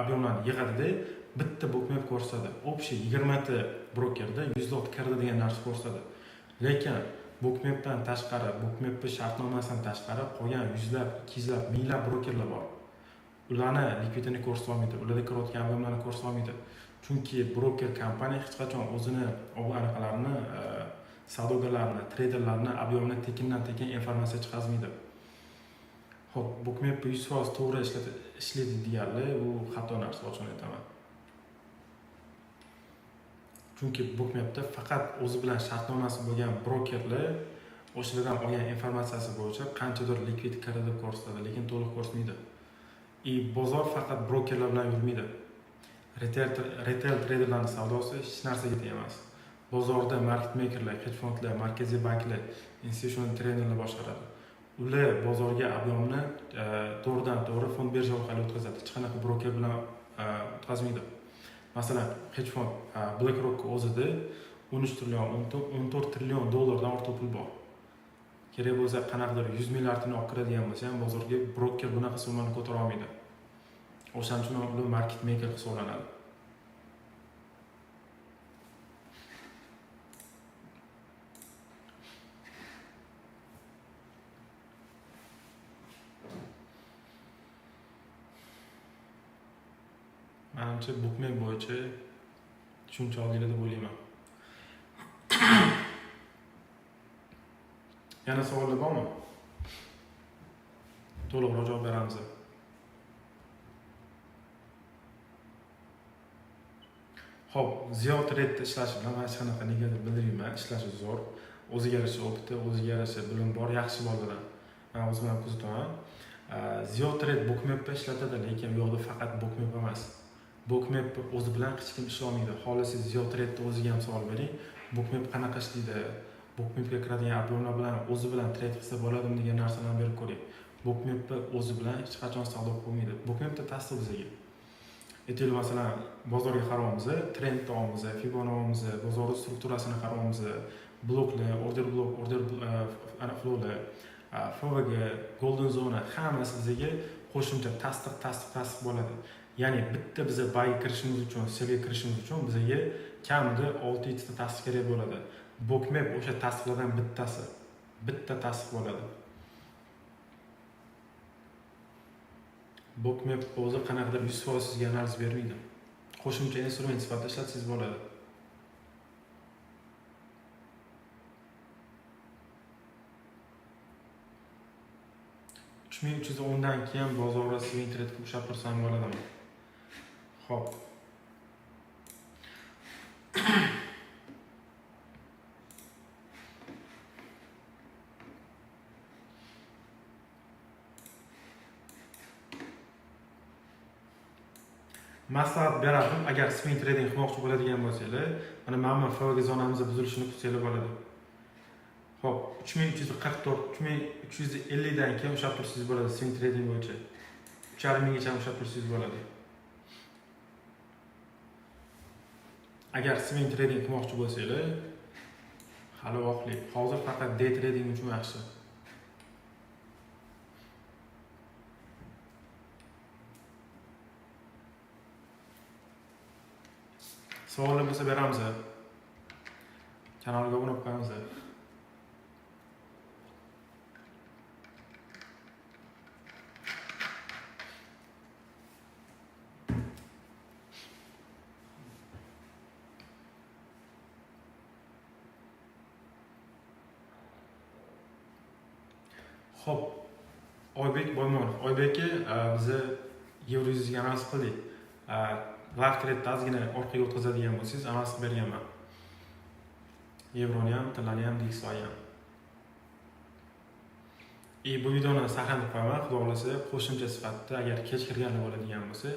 A: объемlarni yig'adi-da, bitta bookmap ko'rsatadi. Общий 20 ta brokerda 100 lot kirdi degan narsa ko'rsatadi. Lekin bookmapdan tashqari, bookmapning shartnomasidan tashqari qolgan 100lab, 200lab, 1000lab brokerlar bor. Ularni likvidini ko'rsata olmaydi, ularda kirayotgan ob'emlarni ko'rsata olmaydi. Chunki broker kompaniya hech qachon o'zini anaqalarini, savdogarlarni, treyderlarni ob'emini tekindan-tekin informatsiya chiqazmaydi. Xo'p, bookmap 100% to'g'ri ishlaydi deganlar, bu xato narsa, ochig'ini aytaman. Chunki bookmapda faqat o'zi bilan shartnomasi bo'lgan brokerlar o'shalardan olgan informatsiyasi bo'yicha qanchadir likvid kirdi deb ko'rsatadi, lekin to'liq ko'rsatmaydi. Bozor faqat brokerlar bilan yurmaydi. Retail traderlarning savdosi hech narsaga teng emas. Bozorda market makerlar, hedge fondlar, markaziy banklar, institutional traderlar boshqaradi. Ular bozorga ob'emni to'g'ridan-to'g'ri fond birja orqali o'tkazadi. Hech qanaqa broker bilan o'tkazmaydi. Masalan, hedge fond BlackRock o'zida 13 trillion, 14 trillion dollardan ortiq pul bor. Kerak bo'lsa qanaqadir 100 milliardni olib kiradigan bo'lsa ham bozorga broker bunaqa summani ko'tara olmaydi. O'shaning uchun ular market maker hisoblanadi. Menimcha bookmap bo'yicha tushuncha oldinglar deb o'ylayman. Yana savollar bormi? To'liqroq javob beramiz. Xo'p, Ziyo Trade'da ishlash bilan hech qanaqa negativ bildirmayman. Ishlashi zo'r, o'ziga yarasha opiti, o'ziga yarasha bilim bor, yaxshi bolalar. Men o'zim ham kuzataman. Ziyo Trade bookmapda ishlatadi, lekin bu yoqda faqat bookmap emas. Bookmap o'zi bilan hech kim ishlamaydi. Xohlasa Ziyo Trade'da o'ziga ham savol bering. Bookmap qanaqa ishlaydi? Bookmapga kiradigan ob'yomlar bilan o'zi bilan trade qilsa bo'ladimi degan narsalarni berib ko'ring. Bookmapni o'zi bilan hech qachon savdo qilmaydi. Bookmapda tasdiq bizga. Aytaylik, masalan, bozorga qaraymiz, trendni olamiz, Fibonacci olamiz, bozor strukturasini qaraymiz, bloklar, order blok, order flowlar, FVG, golden zona hammasi bizga qo'shimcha tasdiq bo'ladi. Ya'ni bitta biza buy kirishimiz uchun, sellga kirishimiz uchun bizga kamida 6-7 ta tasdiq kerak bo'ladi. Bookmap o'sha tasdiqlardan bitta tasdiq bo'ladi. Bookmap o'zi qanaqadir 100% sizga analiz bermaydi. Qo'shimcha instrument sifatida ishlatsangiz bo'ladi. $3310 dan keyin bozorda swing trade'ga ushlab tursam bo'ladimi? Xo'p. Maslahat beradim, agar swing trading qilmoqchi bo'ladigan bo'lsanglar, mana FVG zonamizni buzilishini kutsanglar bo'ladi. Xo'p, 3344, 3350 dan keyin ushlab tursangiz bo'ladi swing trading bo'yicha. 3500 gacha ushlab tursangiz bo'ladi. Agar swing trading qilmoqchi bo'lsanglar, hali vaqtli. Hozir faqat day trading uchun yaxshi. Savollar bo'lsa beramiz. Kanalga obuna bo'lib qo'yamiz. Xo'p, Oybek Boymonov. Oybekka bizni Euro 100 ga analiz qildik. Live trade'da ozgina orqaga o'tkazadigan bo'lsangiz, analiz qilib berganman. Evroni ham, tillarni ham, DXY ham. Bu videoni saqlanib qo'yaman. Xudo xolasa, qo'shimcha sifatida agar kech kirganlar bo'ladigan bo'lsa,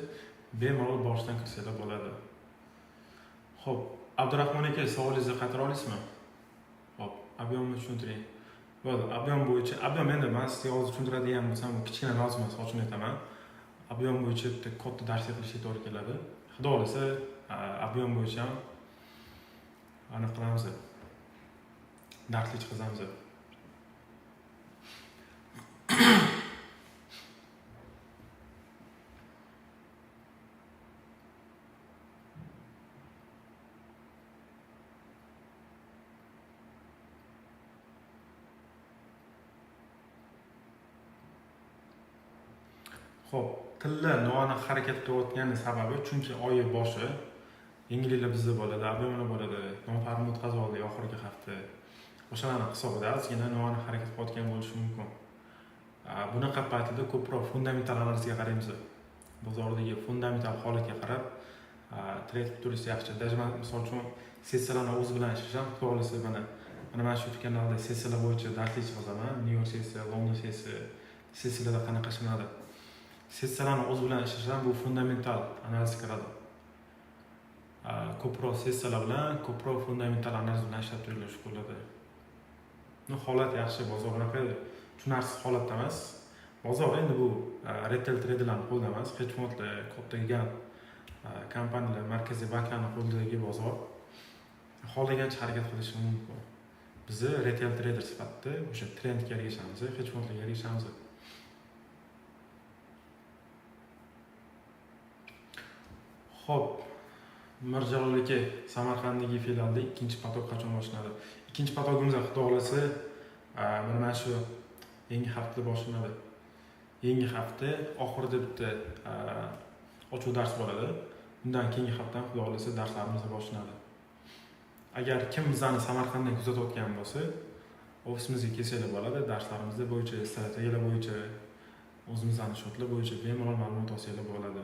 A: bemalol boshdan kirsanglar bo'ladi. Xo'p, Abdurahmon aka, savolingizni qaytara olasizmi? Xo'p, ob'yomni tushuntiring. Bo'ldi, ob'yom bo'yicha, ob'yom endi men sizga hozir tushuntiradigan bo'lsam, bu kichkina yozma, sochini aytaman. Ob'yom bo'yicha bitta katta darsga qilishga to'g'ri keladi. Xudo xolasa, ob'yom bo'yicha ham aniq qilamiz. Darslik chiqazamiz. Xo'p, tilla noaniq harakat qilayotgani sababi chunki oyi boshi yengilliklar bizda bo'ladi, ob'yomlar bo'ladi, non-farmni o'tkazib oldik oxirgi hafta. O'shalarning hisobida ozgina noaniq harakat qilayotgan bo'lishi mumkin. Bunaqa paytida ko'proq fundamental analizga qaraymiz. Bozordagi fundamental holatga qarab trade qilib turish yaxshi. Dajman misol uchun sessiyalarni o'zi bilan ishlasham, xudo xolasa mana shu kanalda sessiyalar bo'yicha darslik chiqazaman. New York sessiya, London sessiyalarda qanaqa ishlanadi. Sessiyalarni o'zi bilan ishlasham, bu fundamental analiz kiradi. Ko'proq sessiyalar bilan, ko'proq fundamental analiz bilan ishlab turilishi bo'ladi. Holat yaxshi, bozor unaqa tushunarsiz holatda emas. Bozor endi bu retail traderlarning qo'lida emas, hedge fondlar, katta kompaniyalar, markaziy banklarning qo'lidagi bozor. Xohlagancha harakat qilishi mumkin. Biz retail trader sifatida o'sha trendga ergashamiz, hedge fondlarga ergashamiz. Xo'p, Mirjalol aka, Samarqanddagi filialda ikkinchi patok qachon boshlanadi? Ikkinchi patogimiz xudo xolasa mana shu yangi haftada boshlanadi. Yangi hafta oxirida bitta ochuv dars bo'ladi. Undan keyingi haftadan xudo xolasa darslarimiz boshlanadi. Agar kim bizani Samarqanddan kuzatayotgan bo'lsa, ofisimizga kelsanglar bo'ladi. Darslarimiz bo'yicha, strategiyalar bo'yicha, o'zimizning shotlar bo'yicha bemalol ma'lumot olsanglar bo'ladi.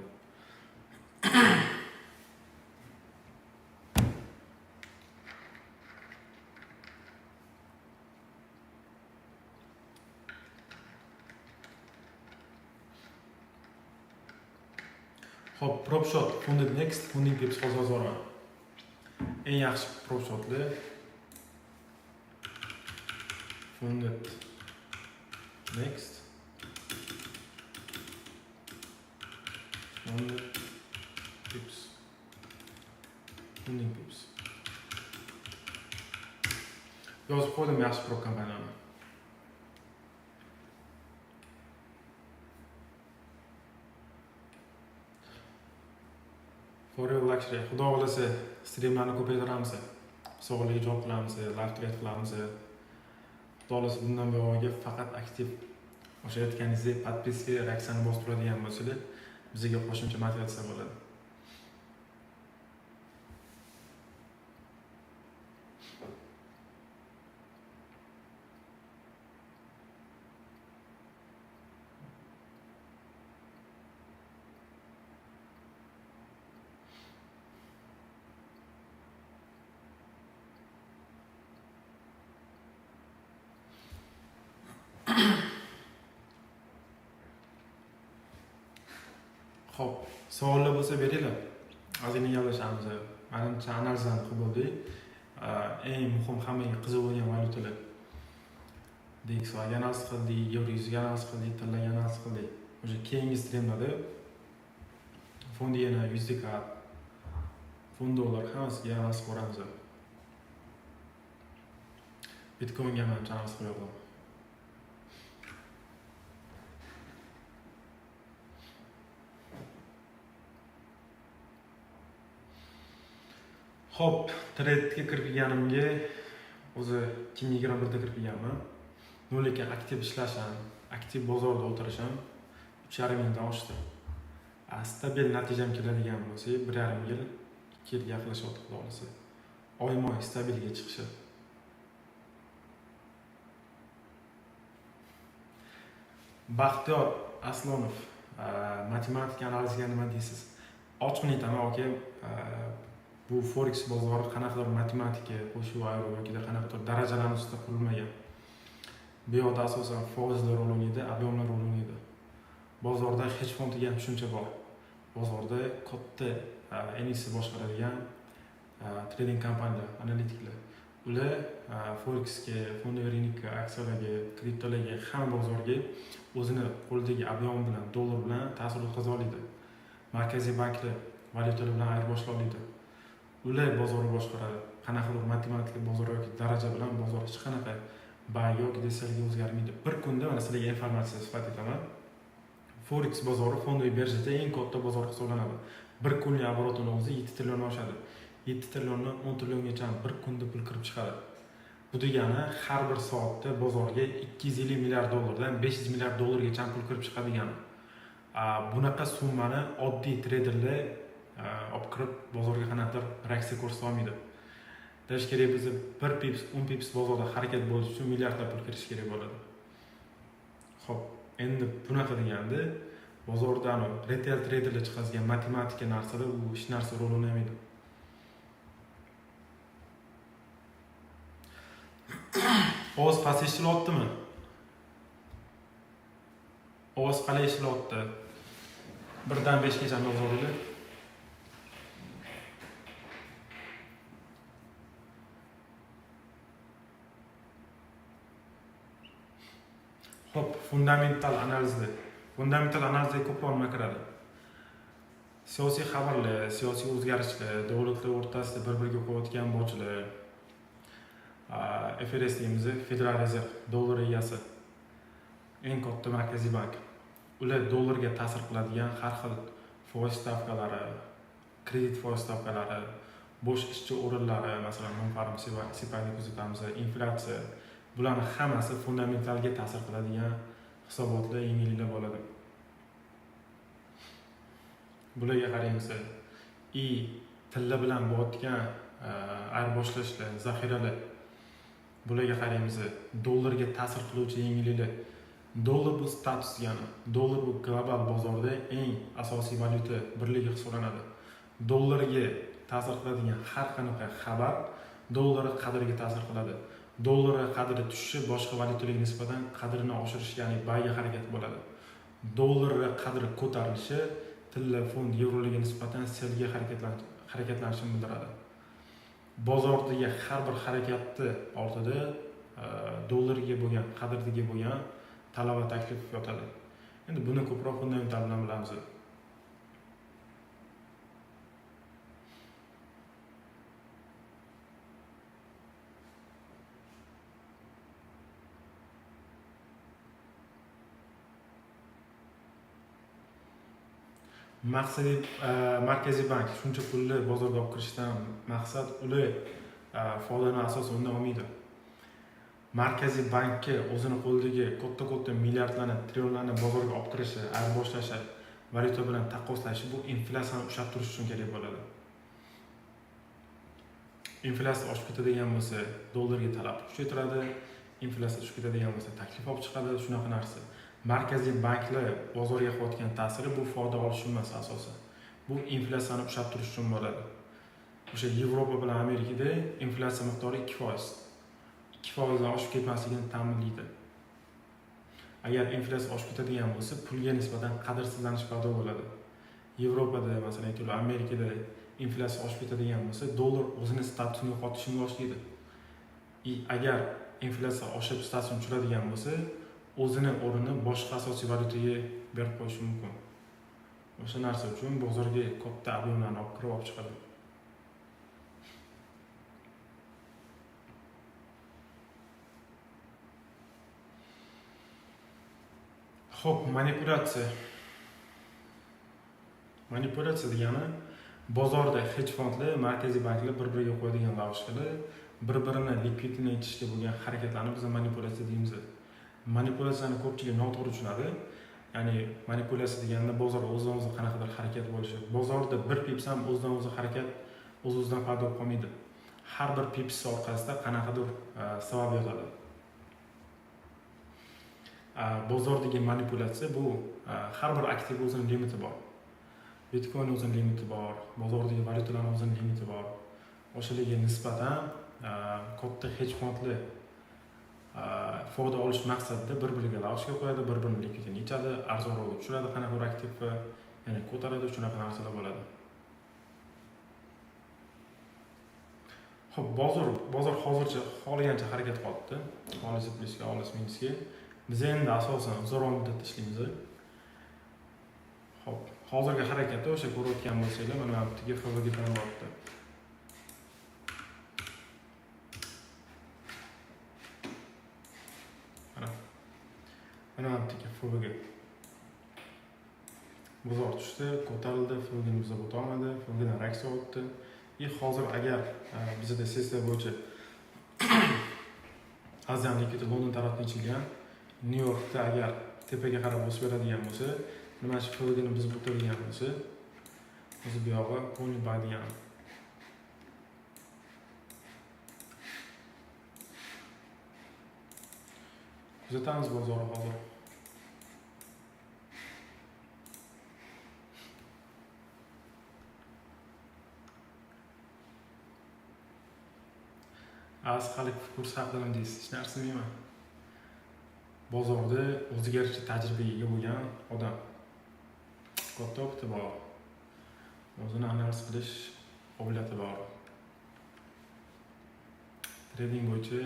A: Xo'p, prop shot, funded next, funding pips hozir yozarman. Eng yaxshi prop shotlar funded next funded pips funding pips yozib qo'ydim yaxshi pro kompaniyani. For your luxury. Xudo xohlasa streamlarni ko'paytiramiz. Sog'liq ijod qilamiz, live trade qilamiz. Xudo xohlasa bundan buyog'iga faqat aktiv o'sha aytganingizdek podpiska, reaksiyani bostiradigan bo'lsalar, bizga qo'shimcha motivatsiya bo'ladi. Xo'p, savollar bo'lsa beringlar. Ozgina gaplashamiz. Menimcha analizani qilib bo'ldik. Eng muhim hammaga qiziq bo'lgan valyutalar. DXY analiz qildik, Euro analiz qildik, tillarga analiz qildik. O'sha keyingi streamlarda fond yana USDK, fond dollar hammasiga analiz qilamiz. Bitcoinga ham analiz qilyapman. Hop, trade'ga kirganimga o'zi 2021da kirganman. Lekin aktiv ishlashim, aktiv bozorda o'tirishim 3,5 yildan oshdi. Stabil natijam keladigan bo'lsa, 1,5 yil, 2 yilga yaqinlashyapti xudo xolasa. Oyma-oy stabilga chiqishi. Baxtiyor Aslonov, matematika analiziga nima deysiz? Ochiqni aytaman, aka, bu forex bozori qanaqadir matematika qo'shuv ayro yoki qanaqadir darajalarning ustida qurilmagan. Bu yerda asosan foizlar rol o'ynaydi, ob'yomlar rol o'ynaydi. Bozorda hedge fondiga ham shuncha bor. Bozorda katta enisi boshqaradigan trading kompaniyalar, analitiklar. Ular forexga, fondiy rinokka, aksiyalarga, kriptolarga, hamma bozorga o'zini qo'lidagi ob'yom bilan, dollar bilan ta'sir o'tkaza oladi. Markaziy banklar valyutalar bilan ayirboshlay oladi. Ular bozorni boshqaradi. Qanaqadir matematika bozor yoki daraja bilan bozor hech qanaqa buy yoki deslarga o'zgarmaydi. Bir kunda mana sizlarga informatsiya sifatida aytaman. Forex bozori fondiy birjada eng katta bozor hisoblanadi. Bir kunlik oborotning o'zi 7 trillion oshadi. 7 trilliondan 10 trilliongacha bir kunda pul kirib chiqadi. Bu degani har bir soatda bozorga 250 milliard dollardan 500 milliard dollargacha pul kirib chiqadigani. Bunaqa summani oddiy treyderlar olib kirib bozorga qanaqadir reaksiya ko'rsata olmaydi. Deyish kerak, biz 1 pips, 10 pips bozorda harakat bo'lish uchun milliardlab pul kirish kerak bo'ladi. Xo'p, endi bunaqa deganda bozordan retail treyderlar chiqargan matematika narsalar u hech narsa rol o'ynamaydi. Ovoz past eshityaptimi? Ovoz qalay eshityapti? 1dan 5gacha yozinglar. Hop, fundamental analizda. Fundamental analizga ko'proq nima kiradi? Siyosiy xabarlar, siyosiy o'zgarishlar, davlatlar o'rtasida bir-biriga qo'yayotgan bojlar, FRS deymiz, Federal Rezerv dollar egasi, eng katta markaziy bank. Ular dollarga ta'sir qiladigan har xil foiz stavkalari, kredit foiz stavkalari, bo'sh ishchi o'rinlari, masalan, non-farm sepayni kuzatamiz, inflyatsiya, bularning hammasi fundamentalga ta'sir qiladigan hisobotlar, yengilliklar bo'ladi. Bularga qaraymiz. Tilla bilan bo'layotgan ayirboshlashlar, zaxiralar. Bularga qaraymiz. Dollarga ta'sir qiluvchi yengilliklar. Dollar bu status degani. Dollar bu global bozorda eng asosiy valyuta birligi hisoblanadi. Dollarga ta'sir qiladigan har qanaqa xabar dollar qadriga ta'sir qiladi. Dollar qadri tushishi boshqa valyutalarga nisbatan qadrini oshirish, ya'ni buyga harakat bo'ladi. Dollar qadri ko'tarilishi tilla, fond, yevrolarga nisbatan selga harakatlanishini bildiradi. Bozordagi har bir harakatni ortida dollarga bo'lgan qadriga bo'lgan talab va taklif yotadi. Endi buni ko'proq fundamental bilan bilamiz. Maqsadiy markaziy bank shuncha pulni bozorga olib kirishdan maqsad ular foydani asosan undan olmaydi. Markaziy bankka o'zini qo'lidagi katta milliardlarni, trillionlarni bozorga olib kirishi, ayirboshlashi, valyuta bilan taqqoslashi bu inflyatsiyani ushlab turish uchun kerak bo'ladi. Inflyatsiya oshib ketadigan bo'lsa, dollarga talab kuchaytiradi, inflyatsiya tushib ketadigan bo'lsa, taklif olib chiqadi, shunaqa narsa. Markaziy banklar bozorga qilayotgan ta'siri bu foyda olish emas asosan. Bu inflyatsiyani ushlab turish uchun bo'ladi. O'sha Yevropa bilan Amerikada inflyatsiya miqdori 2%. 2% dan oshib ketmasligini ta'minlaydi. Agar inflyatsiya oshib ketadigan bo'lsa, pulga nisbatan qadrsizlanish paydo bo'ladi. Yevropada, masalan, aytaylik, Amerikada inflyatsiya oshib ketadigan bo'lsa, dollar o'zining statusini yo'qotishni boshlaydi. Agar inflyatsiya oshib statusini tushiradigan bo'lsa, o'zini o'rnini boshqa asosiy valyutaga berib qo'yishi mumkin. O'sha narsa uchun bozorga katta ob'yemlarni olib kirib olib chiqadi. Xo'p, manipulyatsiya degani bozorda hedge fondlar, markaziy banklar bir-biriga qo'yadigan lavishkalar, bir-birini likvidni etishga bo'lgan harakatlarni biz manipulyatsiya deymiz. Manipulyatsiyani ko'pchilik noto'g'ri tushunadi. Ya'ni manipulyatsiya deganda bozor o'zidan-o'zi qanaqadir harakat bo'lishi. Bozorda bir pips ham o'zidan-o'zi harakat o'z-o'zidan paydo bo'lib qolmaydi. Har bir pips orqasida qanaqadir sabab yotadi. Bozordagi manipulyatsiya bu har bir aktiv o'zining limiti bor. Bitcoin o'zining limiti bor, bozordagi valyutalarning o'zining limiti bor. O'shalarga nisbatan katta hedge fondlar foyda olish maqsadida bir-biriga lavishka qo'yadi, bir-birini likvidini ichadi, arzonroq tushiradi, qanaqa bir aktivni, ya'ni ko'taradi, shunaqa narsalar bo'ladi. Xo'p, bozor hozircha xohlagancha harakat qilyapti. Xolis plusga, xolis minusga. Biz endi asosan uzoq muddatda ishlaymiz. Xo'p, hozirgi harakatda o'sha ko'rayotgan bo'lsanglar, mana bu yerga FVG tanilyapti. Mana bu yerga FVG. Bozor tushdi, ko'tarildi, FVGni buzib o'tolmadi, FVGdan reaksiya o'tdi. Hozir agar bizda sessiya bo'yicha Azian likvidi London tarafdan ichilgan, New Yorkda agar tepaga qarab o'sib beradigan bo'lsa, nima shu FVGni buzib o'tadigan bo'lsa, o'zi bu yog'i qo'yib baydigan. Kuzatamiz bozorni hozir. Hali kurs haqida nima deysiz? Hech narsa bilmayman. Bozorda o'ziga yarasha tajribaga ega bo'lgan odam. Katta vaqti bor. O'zini analiz qilish qobiliyati bor. Trading bo'yicha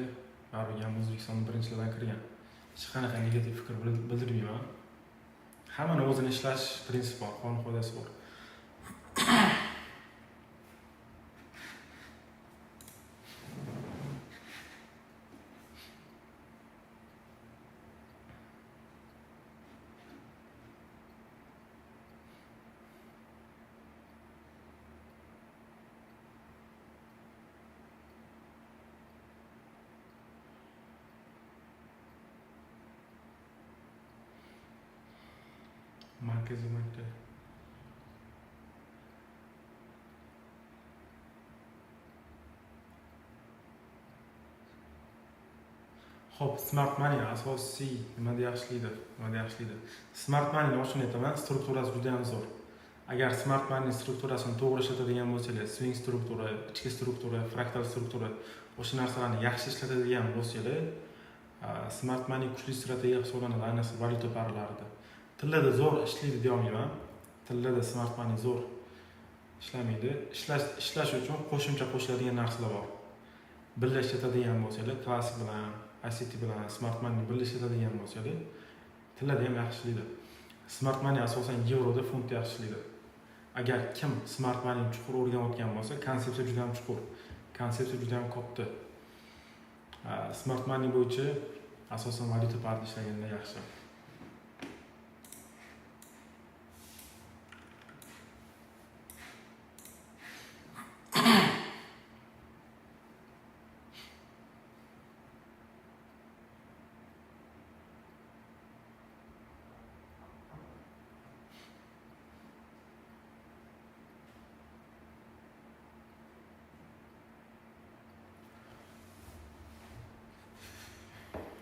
A: baribir O'zbekistonning birinchilardan kirgan. Hech qanaqa negativ fikr bildirmayman. Hammani o'zini ishlash prinsipi bor, qonun qoidasi bor. Markaziy bankda Xo'p, Smart Money asosiy nimada yaxshilaydi? Smart Money ochini aytaman, strukturasi juda ham zo'r. Agar Smart Money strukturasini to'g'ri ishlatadigan bo'lsangiz, swing struktura, ichki struktura, fraktal struktura, o'sha narsalarni yaxshi ishlatadigan bo'lsangiz, Smart Money kuchli strategiya hisoblanadi, ayniqsa valyuta parlarida. Tillarda zo'r ishlaydi deya olmayman. Tillarda Smart Money zo'r ishlamaydi. Ishlash uchun qo'shimcha qo'shiladigan narsalar bor. Birlashtiradigan bo'lsangiz, klassik bilan ICT bilan Smart Money birlashadigan bo'lsa-da, tillarda ham yaxshi ishlaydi. Smart Money asosan yevroda, funtda yaxshi ishlaydi. Agar kim Smart Money chuqur o'rganayotgan bo'lsa, konsepsiya juda ham chuqur, konsepsiya juda ham katta. Smart Money bo'yicha asosan valyuta parida ishlaganda yaxshi.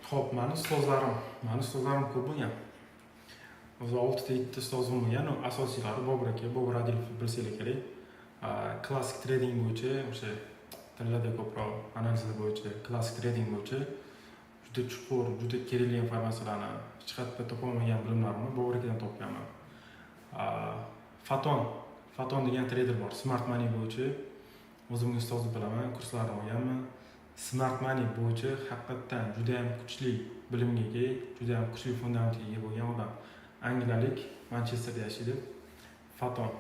A: Xo'p, mani ustozlarim ko'p bo'lgan. O'zi 6-7 ustoz bo'lgan, asosiylari Bobur aka, Bobur Adilov bilsanglar kerak. Klassik trading bo'yicha, o'sha tillarda ko'proq analizlar bo'yicha, klassik trading bo'yicha juda chuqur, juda kerakli informatsiyalarni hech qayerda topolmagan bilimlarimni Bobur akadan topganman. Faton degan trader bor, Smart Money bo'yicha o'zimning ustozlik bilaman, kurslarni olganman. Smart Money bo'yicha haqiqatan juda ham kuchli bilimga ega, juda ham kuchli fundamentga ega bo'lgan odam. Angliyalik, Manchesterda yashaydi. Faton.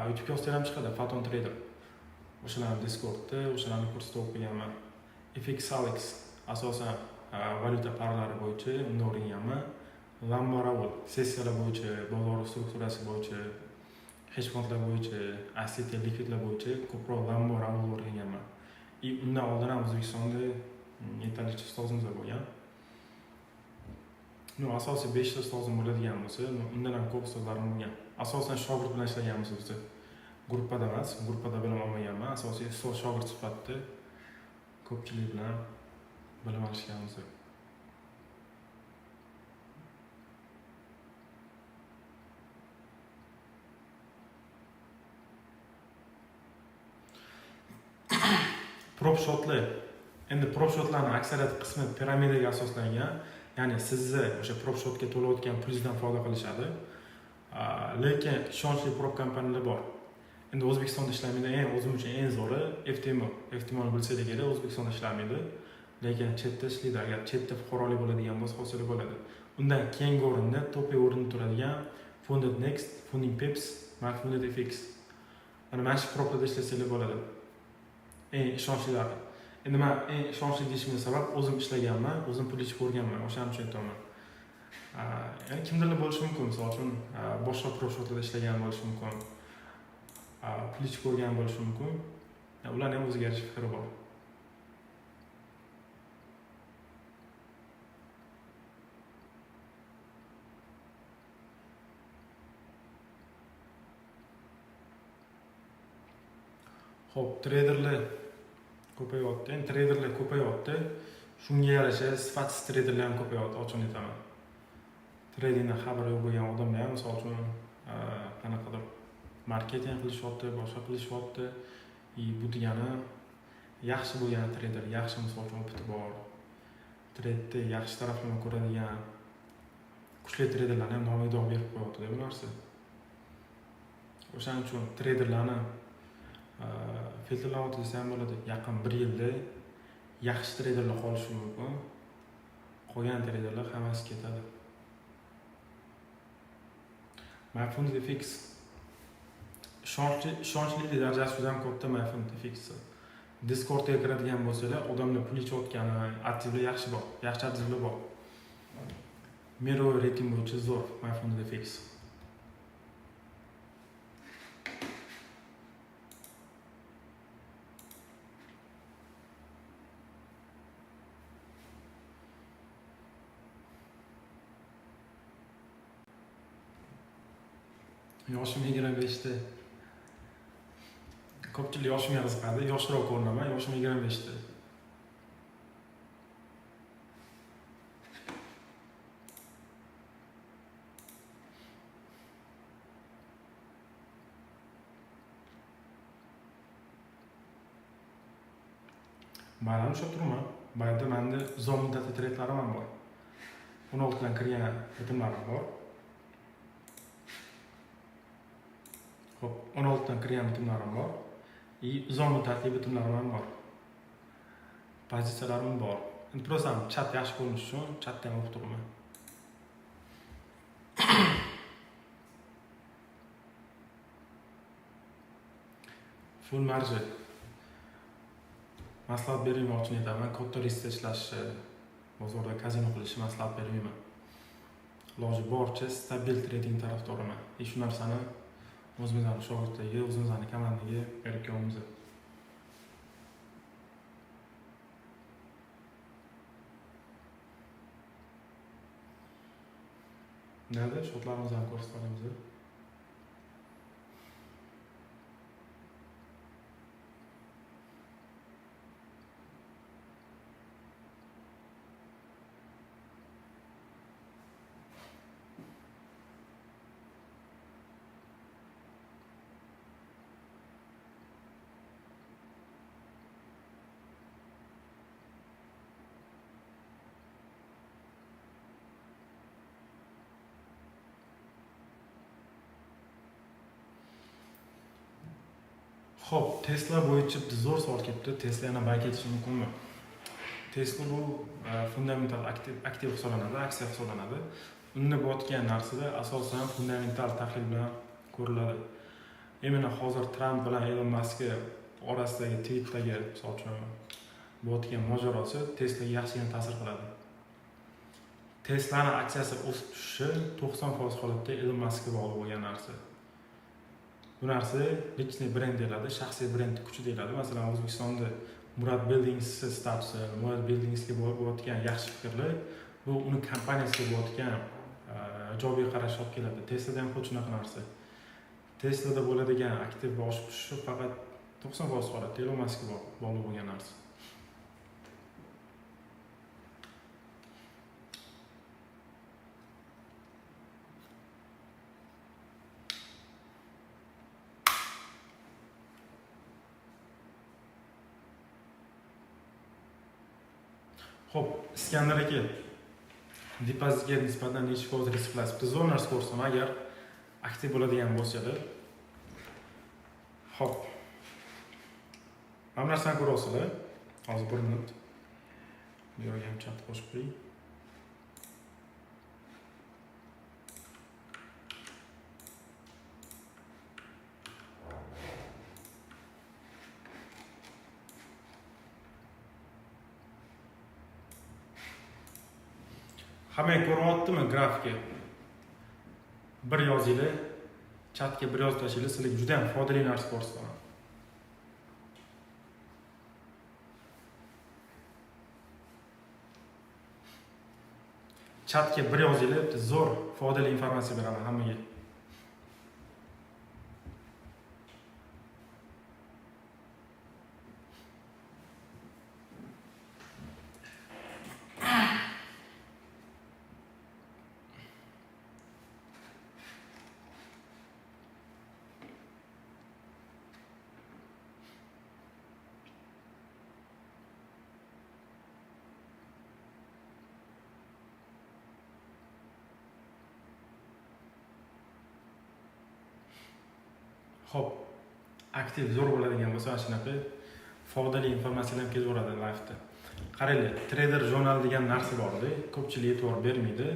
A: YouTube ostida ham chiqadi, Faton Trader. O'shalarni Discordda, o'shalarni kursda o'qiganman. FX Alex asosan valyuta paralari bo'yicha unda o'rganganman. Lamboravol sessiyalar bo'yicha, bozor strukturasi bo'yicha, hedge fondlar bo'yicha, asset likvidlar bo'yicha ko'proq Lamboravol o'rganganman. Undan oldin ham O'zbekistonda yetarlicha ustozimiz bo'lgan. Asosiy 5 ta ustozim bo'ladigan bo'lsa, undan ham ko'p ustozlarim bo'lgan. Asosan shogird bilan ishlaganmiz biz. Gruppada emas, gruppada bilim olmaganman. Asosiy ustoz shogird sifatida ko'pchilik bilan bilim olishganmiz. Prop shotlar. Endi prop shotlarning aksariyat qismi piramidaga asoslangan. Ya'ni sizni o'sha prop shotga to'layotgan pulingizdan foyda qilishadi. Lekin ishonchli prop kompaniyalar bor. Endi O'zbekistonda ishlamaydigan, o'zim uchun eng zo'ri FTMO bilsanglar kerak, O'zbekistonda ishlamaydi. Lekin chetda ishlaydi. Agar chetda fuqarolik bo'ladigan bo'lsa, hosil bo'ladi. Undan keyingi o'rinda to'piy o'rinda turadigan Funded Next, Funding Pips, Funded FX. Mana shu proplarda ishlasanglar bo'ladi. Eng ishonchlilari. Endi men eng ishonchli deyishimga sabab o'zim ishlaganman, o'zim pul ichib ko'rganman, o'shaning uchun aytaman. Ya'ni kimdirlar bo'lishi mumkin, misol uchun boshqa profshotlarda ishlagan bo'lishi mumkin. Pul ichib ko'rgan bo'lishi mumkin. Ularning ham o'ziga yarasha fikri bor. Xo'p, traderlar ko'payapti. Endi traderlar ko'payapti. Shunga yarasha sifatsiz traderlar ham ko'payapti, ochig'ini aytaman. Tradingdan xabari yo'q bo'lgan odamlar ham, misol uchun, qanaqadir marketing qilishyapti, boshqa qilishyapti. Bu degani yaxshi bo'lgan trader, yaxshi misol uchun opiti bor. Tredda yaxshi taraflarni ko'radigan kuchli traderlarni ham nomiga dog' berib qo'yapti deb narsa. O'shaning uchun traderlarni filtrlab o'tsa ham bo'ladi. Yaqin 1 yilda yaxshi traderlar qolishi mumkin. Qolgan traderlar hammasi ketadi. Funded FX ishonchlilik darajasi juda ham katta Funded FX. Discordga kiradigan bo'lsalar, odamlar pul ichayotgani, aktivlar yaxshi bor, yaxshi aktivlar bor. Mero reyting bo'yicha zo'r Funded FX. Yoshim 25 ta. Ko'pchilik yoshimga qiziqadi, yoshroq ko'rinaman, yoshim 25 ta. Men ham o'sha turman. Bayda menda uzoq muddatli treytlarim ham bor. 16 dan kirgan bitimlarim bor. Xo'p, 16 dan kirgan bitimlarim bor. Uzoq muddatli bitimlarim ham bor. Pozitsiyalarim bor. Endi просто chat yaxshi ko'rinish uchun chatda ham o'qib turaman. Full marji. Maslahat bermoqchi edim. Katta riskda ishlashni, bozorda kazino qilishni maslahat bermayman. Iloji boricha stabil trading tarafdoriman. Shu narsani o'zimizning shogirdlarga, o'zimizning komandaga o'rgatyapmiz. Nerede? Shotlarimizni ko'rsatamiz. Xo'p, Tesla bo'yicha zo'r savol kelibdi. Tesla yana buy ketishi mumkinmi? Tesla bu fundamental aktiv hisoblanadi, aksiya hisoblanadi. Unda bo'layotgan narsada asosan fundamental tahlil bilan ko'riladi. Mana hozir Trump bilan Elon Musk orasidagi tweetdagi, misol uchun, bo'layotgan mojarosi Teslaga yaxshigina ta'sir qiladi. Tesla'ning aksiyasi o'sib tushishi 90% holatda Elon Muskga bog'liq bo'lgan narsa. Bu narsa lичный brend deyiladi, shaxsiy brend kuchi deyiladi. Masalan, O'zbekistonda Murad Buildings statusi, Murad Buildingsga bo'layotgan yaxshi fikrlar, bu uni kompaniyasiga bo'layotgan ijobiy qarash olib keladi. Teslada ham xuddi shunaqa narsa. Teslada bo'ladigan aktiv va oshib tushishi faqat 90% holatda Elon Muskga bog'liq bo'lgan narsa. Xo'p, Iskandar aka, depozitga nisbatan necha foiz risk qilasiz? Biz zo'r narsa ko'rsam, agar aktiv bo'ladigan bo'lsa-da. Xo'p. Mana narsani ko'rasizlar. Hozir 1 minut. Bu yerga ham chat qo'shib qo'ying. Hamma ko'ryaptimi grafikni? Bir yozinglar, chatga bir yozib tashlaylik, sizlarga juda ham foydali narsa ko'rsataman. Chatga bir yozinglar, zo'r foydali informatsiya beraman hammaga. Xo'p, aktiv zo'r bo'ladigan bo'lsa, mana shunaqa foydali informatsiyalar ham kelaveradi live'da. Qaranglar, trader jurnal degan narsa bor-da, ko'pchilik e'tibor bermaydi.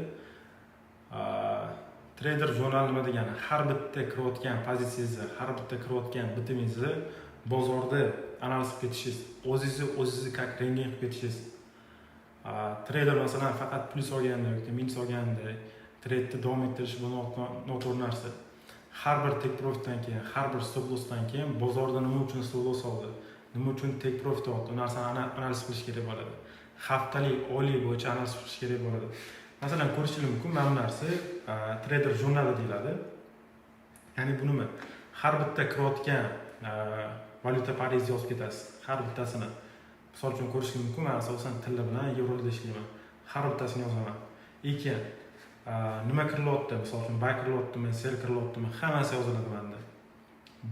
A: Trader jurnal nima degani? Har bitta kirayotgan pozitsiyangizni, har bitta kirayotgan bitimingizni bozorda analiz qilib ketishingiz, o'zingizni как rentgen qilib ketishingiz. Trader masalan faqat plus olganda yoki minus olganda treytni davom ettirish bu noto'g'ri narsa. Har bir take profitdan keyin, har bir stop lossdan keyin bozorda nima uchun stop loss oldi, nima uchun take profit oldi, bu narsani analiz qilish kerak bo'ladi. Haftalik, oylik bo'yicha analiz qilish kerak bo'ladi. Masalan, ko'rishingiz mumkin, mana bu narsa trader jurnali deyiladi. Ya'ni bu nima? Har bitta kirayotgan valyuta paringizni yozib ketasiz. Har bittasini. Misol uchun ko'rishingiz mumkin, men asosan tilla bilan yevroda ishlayman. Har bittasini yozaman. Lekin nima kirilyapti? Misol uchun buy kirilyaptimi, sell kirilyaptimi, hammasi yoziladi menda.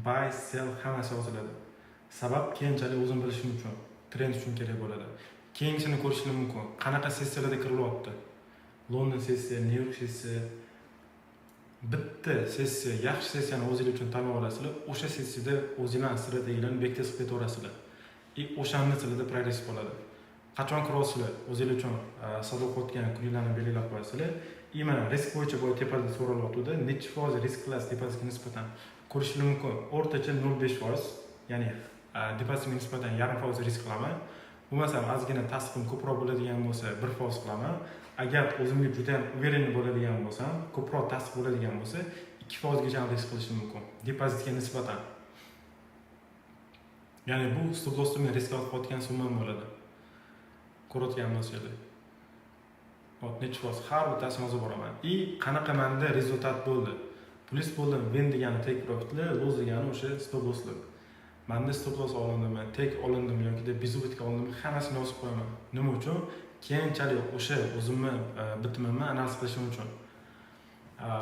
A: Buy, sell hammasi yoziladi. Sabab keyinchalik o'zim bilishim uchun, trend uchun kerak bo'ladi. Keyingisini ko'rishingiz mumkin. Qanaqa sessiyalarda kirilyapti? London sessiya, New York sessiya. Bitta sessiya, yaxshi sessiyani o'zingiz uchun tanlab olasizlar. O'sha sessiyada o'zingizning strategiyalarni bekitib ketaverasizlar. O'shanda sizlarda progress bo'ladi. qachon kirasizlar o'zinglar uchun savdo qilayotgan kunlarni belgilab qo'yasizlar. Mana risk bo'yicha bu tepada so'ralyapti. Necha foiz risk qilasiz depozitga nisbatan? Ko'rishingiz mumkin. O'rtacha 0.5%, ya'ni depozitga nisbatan 0.5% risk qilaman. Bo'lmasa ozgina tasqim ko'proq bo'ladigan bo'lsa 1% qilaman. Agar o'zimga juda ham uverен bo'ladigan bo'lsam, ko'proq tasqim bo'ladigan bo'lsa 2% gacha risk qilishim mumkin depozitga nisbatan. Ya'ni bu stop loss'ga risk olib qo'ygan summa bo'ladi. Ko'rayotgan bo'lsanglar. Necha foiz har bittasini yozib boraman. Qanaqa menda rezultat bo'ldi? Plus bo'ldi, win degani take profitlar, loss degani o'sha stop losslar. Menda stop loss olindimi, take olindimi yoki bezubitga olindimi, hammasini yozib qo'yaman. Nima uchun? Keyinchalik o'sha o'zimni bitimimni analiz qilishim uchun.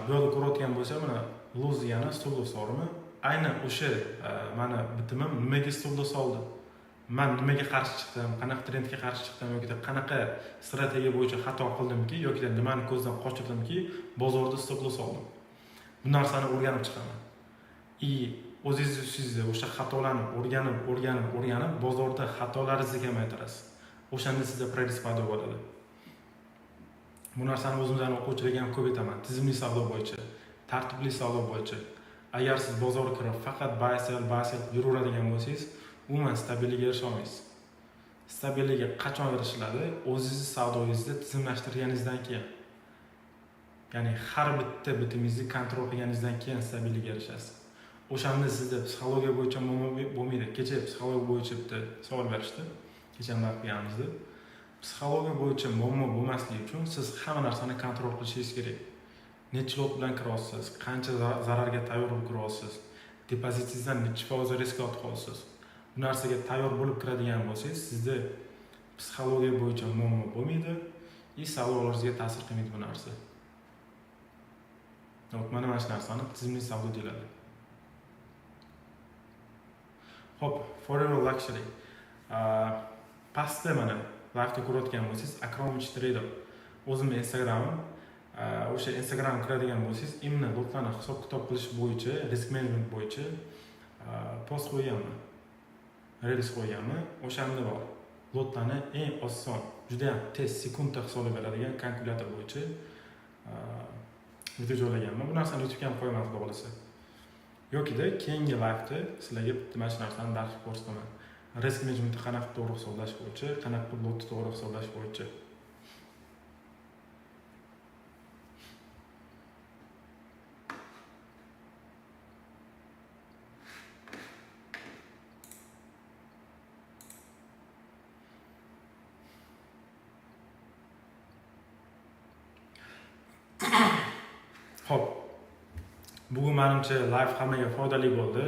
A: Bu yerda ko'rayotgan bo'lsa, mana loss degani stop loss o'rni. Aynan o'sha mana bitimim nimaga stop loss oldi? Men nimaga qarshi chiqdim, qanaqa trendga qarshi chiqdim yoki qanaqa strategiya bo'yicha xato qildimki yoki nimani ko'zdan qochirdimki bozorda stop loss oldim. Bu narsani o'rganib chiqaman. O'zingiz o'sha xatolarni o'rganib bozorda xatolaringizni kamaytirasiz. O'shanda sizda progress paydo bo'ladi. Bu narsani o'zimizdan o'quvchilarga ham ko'p aytaman. Tizimli savdo bo'yicha, tartibli savdo bo'yicha. Agar siz bozorga kirib faqat buy sell yuraveradigan bo'lsangiz, umuman stabillikka erisha olmaysiz. Stabillikka qachon erishiladi? O'zingiz savdoyingizni tizimlashtirganingizdan keyin. Ya'ni har bitta bitingizni kontrol qilganingizdan keyin stabillikka erishasiz. O'shanda sizda psixologiya bo'yicha muammo bo'lmaydi. Kecha psixologiya bo'yicha bitta savol berishdi. Kecha ham qilganimizda. Psixologiya bo'yicha muammo bo'lmasligi uchun siz hamma narsani kontrol qilishingiz kerak. Necha lot bilan kiryapsiz, qancha zararga tayyor bo'lib kiryapsiz, depozitingizdan necha foiz risk olib qo'yasiz. Bu narsaga tayyor bo'lib kiradigan bo'lsangiz, sizda psixologiya bo'yicha muammo bo'lmaydi, savdolaringizga ta'sir qilmaydi bu narsa. Mana shu narsani tizimli savdo deyiladi. Hop, Forever Luxury. Pastda mana vaqtda ko'rayotgan bo'lsangiz, Akramovich Trader o'zimning Instagramim. O'sha Instagram kiradigan bo'lsangiz, imni lotlarni hisob-kitob qilish bo'yicha, risk management bo'yicha post qo'yganman. Reels qo'yganman. O'shanda bor. Lotlarni eng oson, juda ham tez sekundda hisoblab beradigan kalkulyator bo'yicha video joylaganman. Bu narsani YouTube'ga ham qo'yaman xudo xolasa. Yoki-da keyingi vaqtda sizlarga bitta mana shu narsani dars ko'rsataman. Risk managementni qanaqa to'g'ri hisoblash bo'yicha, qanaqa lotni to'g'ri hisoblash bo'yicha. Hop. Bugun menimcha live hammaga foydali bo'ldi.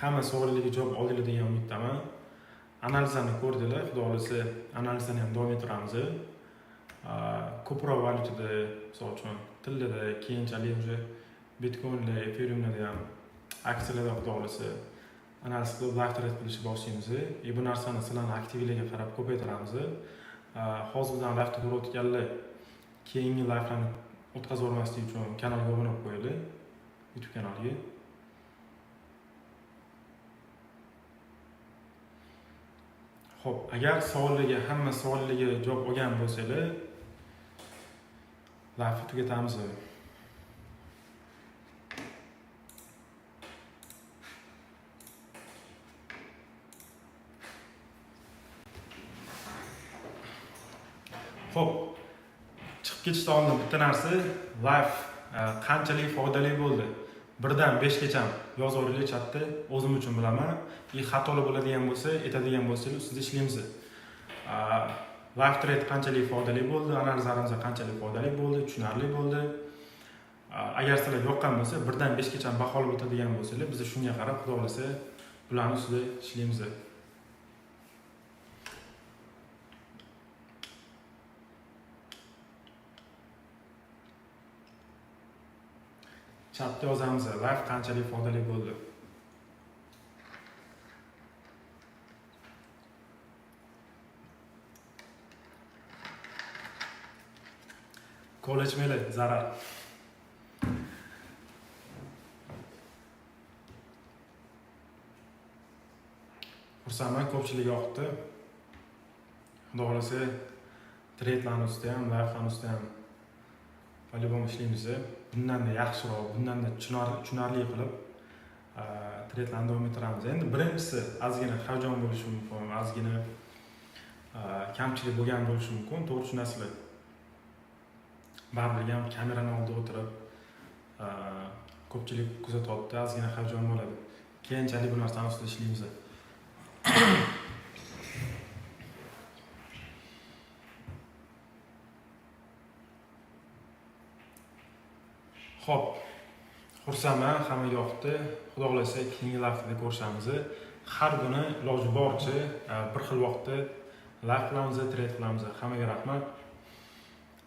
A: Hamma savollarga javob oldinglar degan umiddaman. Analizlarni ko'rdinglar, xudo xolasa analizlarni ham davom ettiramiz. Ko'proq valyutada, misol uchun, tillarda, keyinchalik o'sha Bitcoinlar, Ethereumlarda ham aksiyalarda xudo xolasa analiz qilib, live trade qilishni boshlaymiz. Bu narsani sizlarning aktivligiga qarab ko'paytiramiz. Hozirdan live ko'rayotganlar keyingi livelarni o'tkazib olmaslik uchun kanalga obuna bo'lib qo'yinglar. YouTube kanaliga. Xo'p, agar hamma savollarga javob olgan bo'lsanglar, live tugatamiz. Xo'p, chiqib ketishdan oldin bitta narsa, live qanchalik foydali bo'ldi? 1 dan 5 gacha yozaveringlar chatda, o'zim uchun bilaman. Xatolar bo'ladigan bo'lsa, aytadigan bo'lsangiz, ustida ishlaymiz. Live trade qanchalik foydali bo'ldi, analizlarimiz qanchalik foydali bo'ldi, tushunarli bo'ldi. Agar sizlarga yoqqan bo'lsa, 1 dan 5 gacha baholab o'tadigan bo'lsangiz, biz shunga qarab, xudo xolasa, bularning ustida ishlaymiz. Chatda yozamiz, live qanchalik foydali bo'ldi. Ko'lachmaylar, zarar. Xursandman, ko'pchilik yoqdi. Xudo xohlasa trendlarni ustida ham, lavhalarni ustida ham по-любому ishlaymiz. Bundan yaxshiroq, bundan tushunarli qilib trendlarni davom ettiramiz. Endi birinchisi ozgina hayajon bo'lishi mumkin, ozgina kamchilik bo'lgan bo'lishi mumkin. To'g'ri tushunasizlar. Baribir ham kamerani oldida o'tirib ko'pchilik kuzatyapti, ozgina hayajon bo'ladi. Keyinchalik bu narsani ustida ishlaymiz. Xo'p, xursandman, hamma yoqdi. Xudo xohlasa keyingi haftada ko'rishamiz. Har kuni iloji boricha bir xil vaqtda live qilamiz, trend qilamiz. Hammaga rahmat.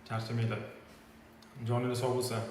A: Charchamanglar. Joningiz sog' bo'lsin.